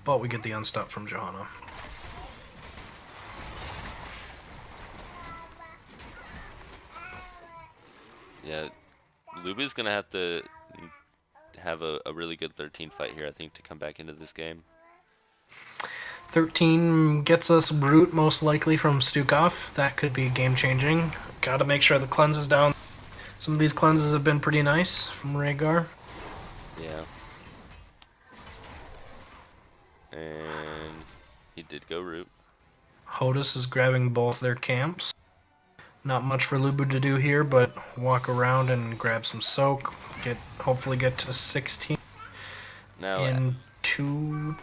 But we get the unstop from Johanna. Yeah, LUBU's gonna have to have a really good 13 fight here, I think, to come back into this game. 13 gets us Brute, most likely, from Stukov. That could be game-changing. Gotta make sure the cleanse is down. Some of these cleanses have been pretty nice from Rhaegar. Yeah. And he did go root. HOTUS is grabbing both their camps. Not much for LUBU to do here, but walk around and grab some soak. Hopefully get to 16 now, in 2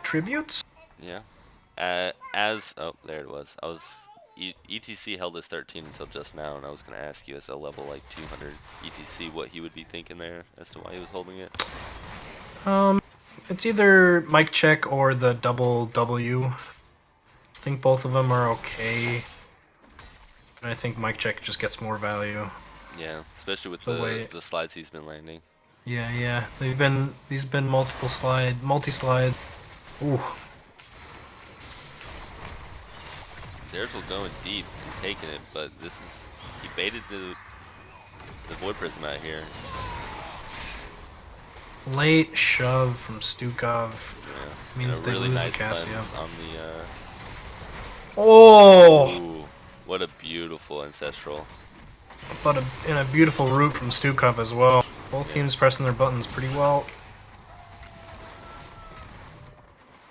tributes. Yeah. Oh, there it was. ETC held his 13 until just now, and I was going to ask you as a level like 200 ETC what he would be thinking there as to why he was holding it. It's either mic check or the double W. I think both of them are okay. I think mic check just gets more value. Yeah, especially with the slides he's been landing. Yeah. These been multi-slide. Ooh. Zeratul going deep and taking it, but he baited the Void Prism out here. Late shove from Stukov. Yeah. Means they really lose nice the Cassia. On the, Oh! Ooh, what a beautiful Ancestral. But in a beautiful route from Stukov as well. Both teams pressing their buttons pretty well.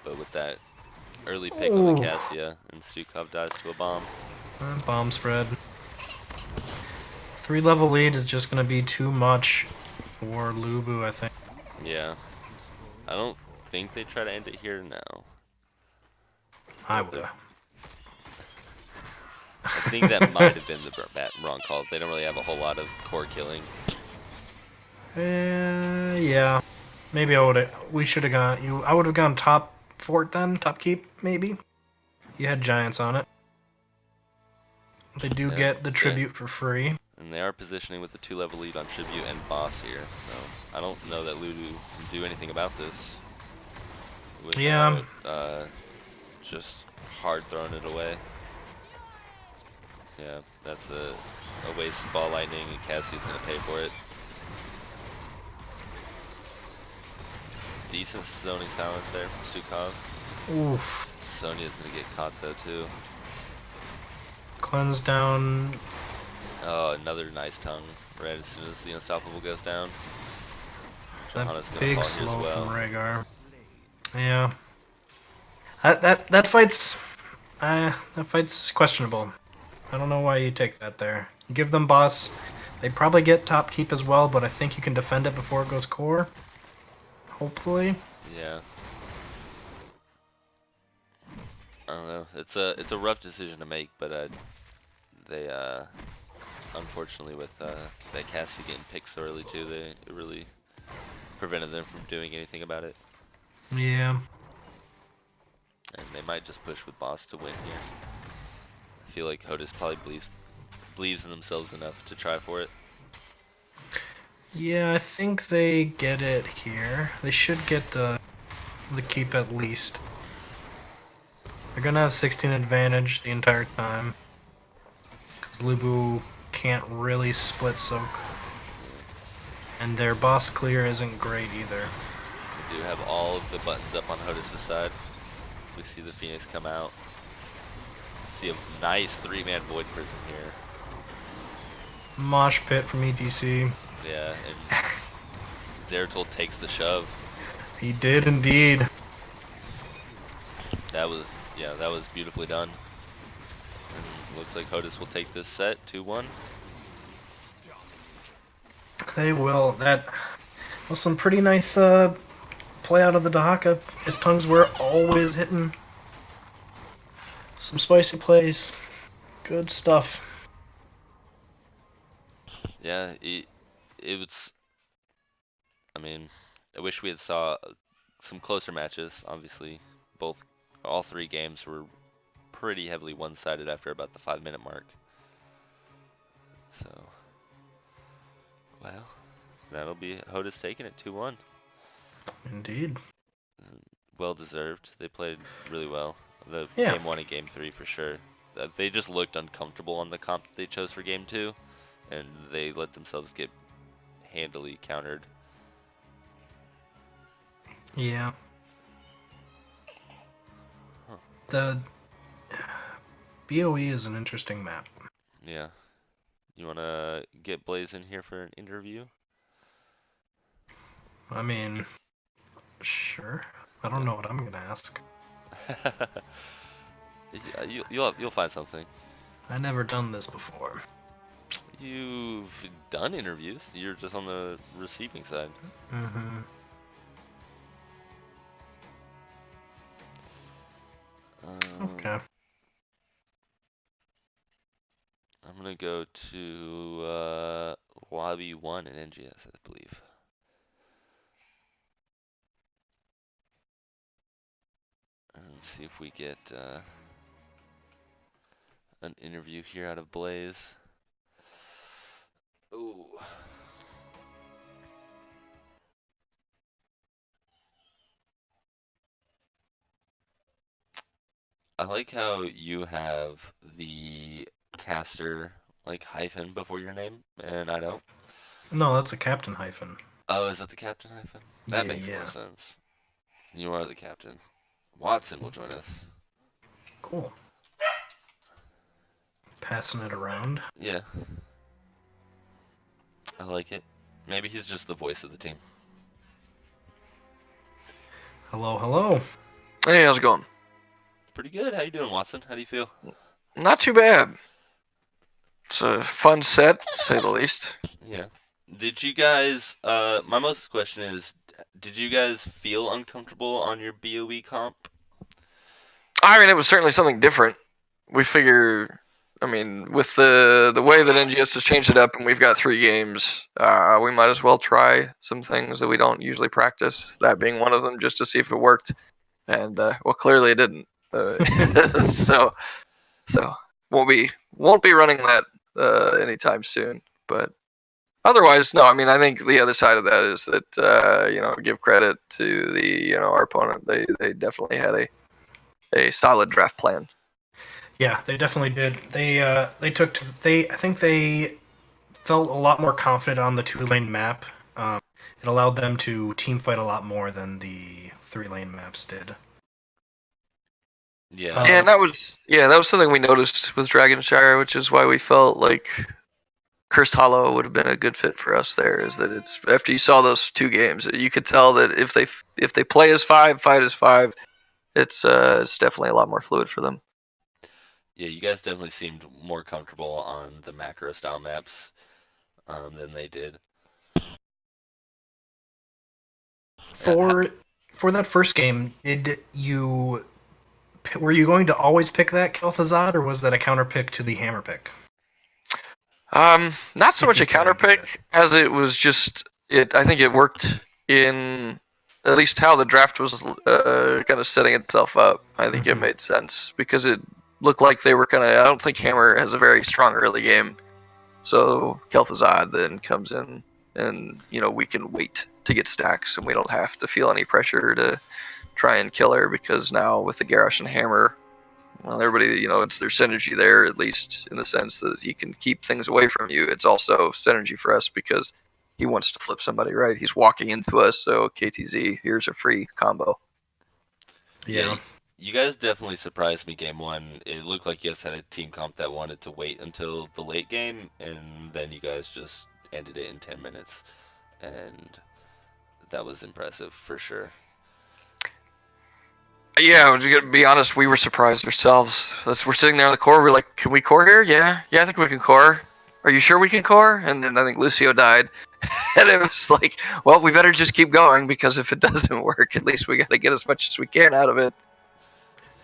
But with that early pick on the Cassia, and Stukov dies to a bomb. Bomb spread. 3-level lead is just going to be too much for LUBU, I think. Yeah. I don't think they try to end it here now. I would. I think that might have been the wrong call. They don't really have a whole lot of core killing. Yeah. Maybe we should have gone. I would have gone top fort then, top keep maybe. You had giants on it. They do get the tribute for free. And they are positioning with the 2-level lead on tribute and boss here, so I don't know that LUBU can do anything about this. Yeah. Just hard throwing it away. Yeah, that's a waste of ball lightning, and Cassie's gonna pay for it. Decent zoning silence there from Stukov. Oof. Sonya's gonna get caught though too. Cleanse down. Oh, another nice tongue right as soon as the unstoppable goes down. That big slow from Rhaegar. Yeah. That fight's questionable. I don't know why you take that there. You give them boss. They probably get top keep as well, but I think you can defend it before it goes core. Hopefully. Yeah. I don't know. It's a rough decision to make, but they unfortunately with that Cassie getting picked so early too, it really prevented them from doing anything about it. Yeah. And they might just push with boss to win here. I feel like HOTUS probably believes in themselves enough to try for it. Yeah, I think they get it here. They should get the keep at least. They're gonna have 16 advantage the entire time. Because LUBU can't really split soak. And their boss clear isn't great either. They do have all of the buttons up on HOTUS' side. We see the Phoenix come out. See a nice 3-man Void Prism here. Mosh pit from ETC. Yeah, and Zeratul takes the shove. He did indeed. That was beautifully done. And looks like HOTUS will take this set 2-1. They will. That was some pretty nice play out of the Dahaka. His tongues were always hitting. Some spicy plays. Good stuff. Yeah, it was. I mean, I wish we had saw some closer matches. Obviously, all 3 games were pretty heavily one-sided after about the 5-minute mark. So, well, that'll be HOTUS taking it 2-1. Indeed. Well deserved. They played really well. Game 1 and game 3 for sure. They just looked uncomfortable on the comp that they chose for game 2, and they let themselves get handily countered. Yeah. The BOE is an interesting map. Yeah. You wanna get Blaze in here for an interview? I mean, sure. I don't know what I'm gonna ask. You'll find something. I've never done this before. You've done interviews. You're just on the receiving side. Mm-hmm. Okay. I'm gonna go to Lobby 1 in NGS, I believe. And see if we get an interview here out of Blaze. Ooh. I like how you have the caster like hyphen before your name, and I don't. No, that's a captain hyphen. Oh, is that the captain hyphen? That makes more sense. You are the captain. Watson will join us. Cool. Passing it around. Yeah. I like it. Maybe he's just the voice of the team. Hello, hello. Hey, how's it going? Pretty good. How you doing, Watson? How do you feel? Not too bad. It's a fun set, to say the least. Yeah. Did you guys, my most question is, did you guys feel uncomfortable on your BOE comp? I mean, it was certainly something different. We figure, I mean, with the way that NGS has changed it up and we've got 3 games, we might as well try some things that we don't usually practice, that being one of them, just to see if it worked. And, well, clearly it didn't. So won't be running that anytime soon. But otherwise, no. I mean, I think the other side of that is that give credit to our opponent. They definitely had a solid draft plan. Yeah, they definitely did. I think they felt a lot more confident on the 2-lane map. It allowed them to team fight a lot more than the 3-lane maps did. Yeah. And that was something we noticed with Dragonshire, which is why we felt like Cursed Hollow would have been a good fit for us there. Is that it's after you saw those 2 games, you could tell that if they play as 5, fight as 5, it's definitely a lot more fluid for them. Yeah, you guys definitely seemed more comfortable on the macro style maps than they did. For that first game, were you going to always pick that Kel'Thuzad, or was that a counter pick to the hammer pick? Not so much a counter pick as it was just it. I think it worked in at least how the draft was kind of setting itself up. I think it made sense because it looked like they were kind of. I don't think Hammer has a very strong early game, so Kel'Thuzad then comes in, and we can wait to get stacks, and we don't have to feel any pressure to try and kill her because now with the Garrosh and Hammer, well, everybody, it's their synergy there, at least in the sense that he can keep things away from you. It's also synergy for us because he wants to flip somebody, right? He's walking into us, so KTZ, here's a free combo. Yeah. You guys definitely surprised me game 1. It looked like you guys had a team comp that wanted to wait until the late game, and then you guys just ended it in 10 minutes. And that was impressive for sure. Yeah, to be honest, we were surprised ourselves. We're sitting there on the core, we're like, can we core here? Yeah, I think we can core. Are you sure we can core? And then I think Lucio died. And it was like, well, we better just keep going because if it doesn't work, at least we got to get as much as we can out of it.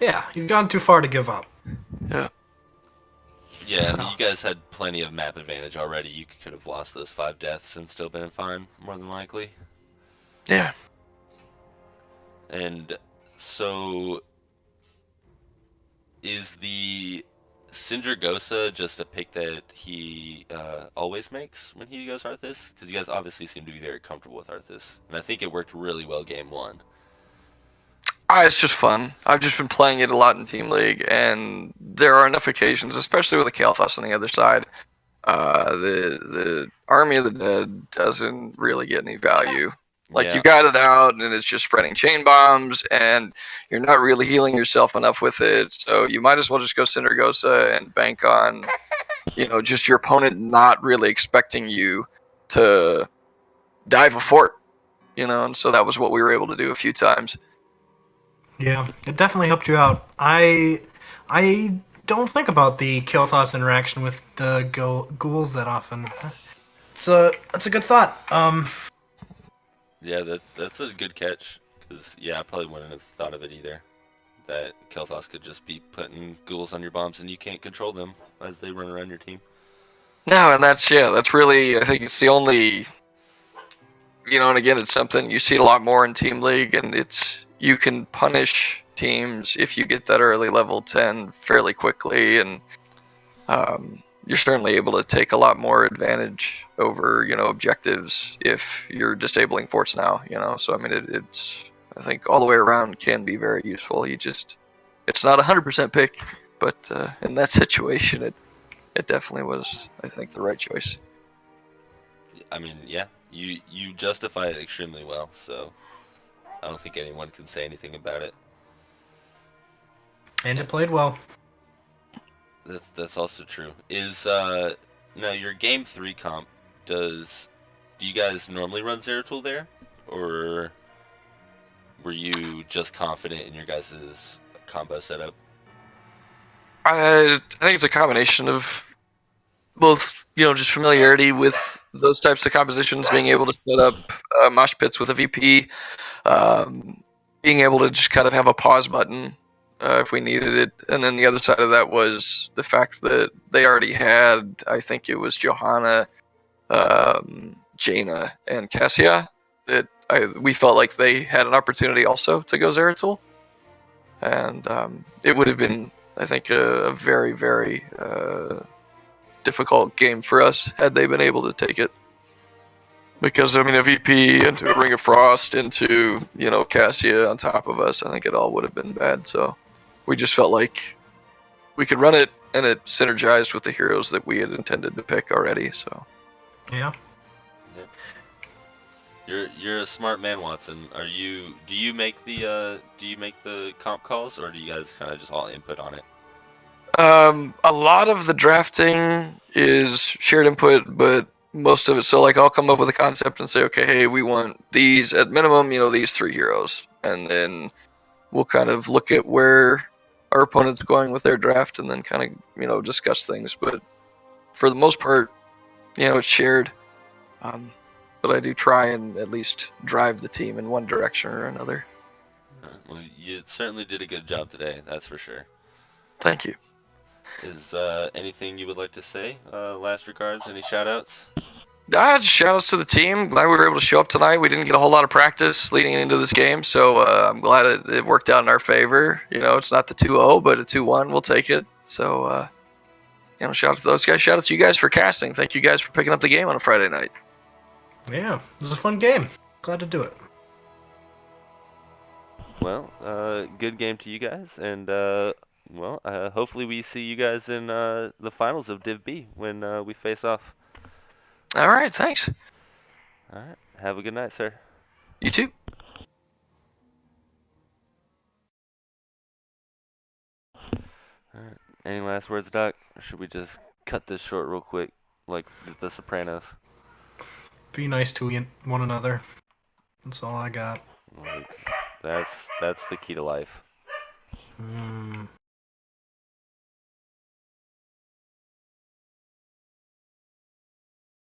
Yeah, you've gone too far to give up. Yeah. Yeah, so. I mean, you guys had plenty of map advantage already. You could have lost those 5 deaths and still been fine, more than likely. Yeah. And so, is the Sindragosa just a pick that he always makes when he goes Arthas? Because you guys obviously seem to be very comfortable with Arthas. And I think it worked really well game 1. It's just fun. I've just been playing it a lot in Team League, and there are enough occasions, especially with the Kael'thas on the other side, the Army of the Dead doesn't really get any value. Like, you got it out, and it's just spreading chain bombs, and you're not really healing yourself enough with it, so you might as well just go Sindragosa and bank on just your opponent not really expecting you to dive a fort, and so that was what we were able to do a few times. Yeah, it definitely helped you out. I don't think about the Kilthos interaction with the ghouls that often. That's a good thought. Yeah, that's a good catch. Because, I probably wouldn't have thought of it either. That Kel'Thas could just be putting ghouls on your bombs and you can't control them as they run around your team. No, and that's really, I think it's the only, and again, it's something you see a lot more in Team League, and you can punish teams if you get that early level 10 fairly quickly, and you're certainly able to take a lot more advantage over, objectives if you're disabling forts now, so I mean, it's, I think all the way around can be very useful. It's not 100% pick, but in that situation, it definitely was, I think, the right choice. I mean, yeah, you justify it extremely well, so I don't think anyone can say anything about it. And it played well. That's also true. Now your game 3 comp, do you guys normally run Zeratul there, or were you just confident in your guys' combo setup? I think it's a combination of both, just familiarity with those types of compositions, being able to set up mosh pits with a VP, being able to just kind of have a pause button if we needed it, and then the other side of that was the fact that they already had, I think it was Johanna, Jaina, and Cassia, that we felt like they had an opportunity also to go Zeratul, and it would have been, I think, a very, very difficult game for us had they been able to take it. Because, I mean, a VP into a Ring of Frost into, Cassia on top of us, I think it all would have been bad. So we just felt like we could run it, and it synergized with the heroes that we had intended to pick already. So yeah. You're a smart man, Watson. Do you make the comp calls, or do you guys kind of just all input on it? A lot of the drafting is shared input, but most of it, so like I'll come up with a concept and say, okay, hey, we want these at minimum, these 3 heroes, and then we'll kind of look at where our opponent's going with their draft, and then kind of discuss things. But for the most part, it's shared. But I do try and at least drive the team in one direction or another. Well, you certainly did a good job today, that's for sure. Thank you. Is anything you would like to say? Last regards, any shout-outs? Just shout-outs to the team. Glad we were able to show up tonight. We didn't get a whole lot of practice leading into this game, so I'm glad it worked out in our favor. It's not the 2-0, but a 2-1. We'll take it. So, shout out to those guys. Shout out to you guys for casting. Thank you guys for picking up the game on a Friday night. Yeah, it was a fun game. Glad to do it. Well, good game to you guys, and hopefully we see you guys in the finals of Div B when we face off. All right, thanks. All right, have a good night, sir. You too. All right, any last words, Doc? Or should we just cut this short real quick, like the Sopranos? Be nice to one another. That's all I got. That's the key to life.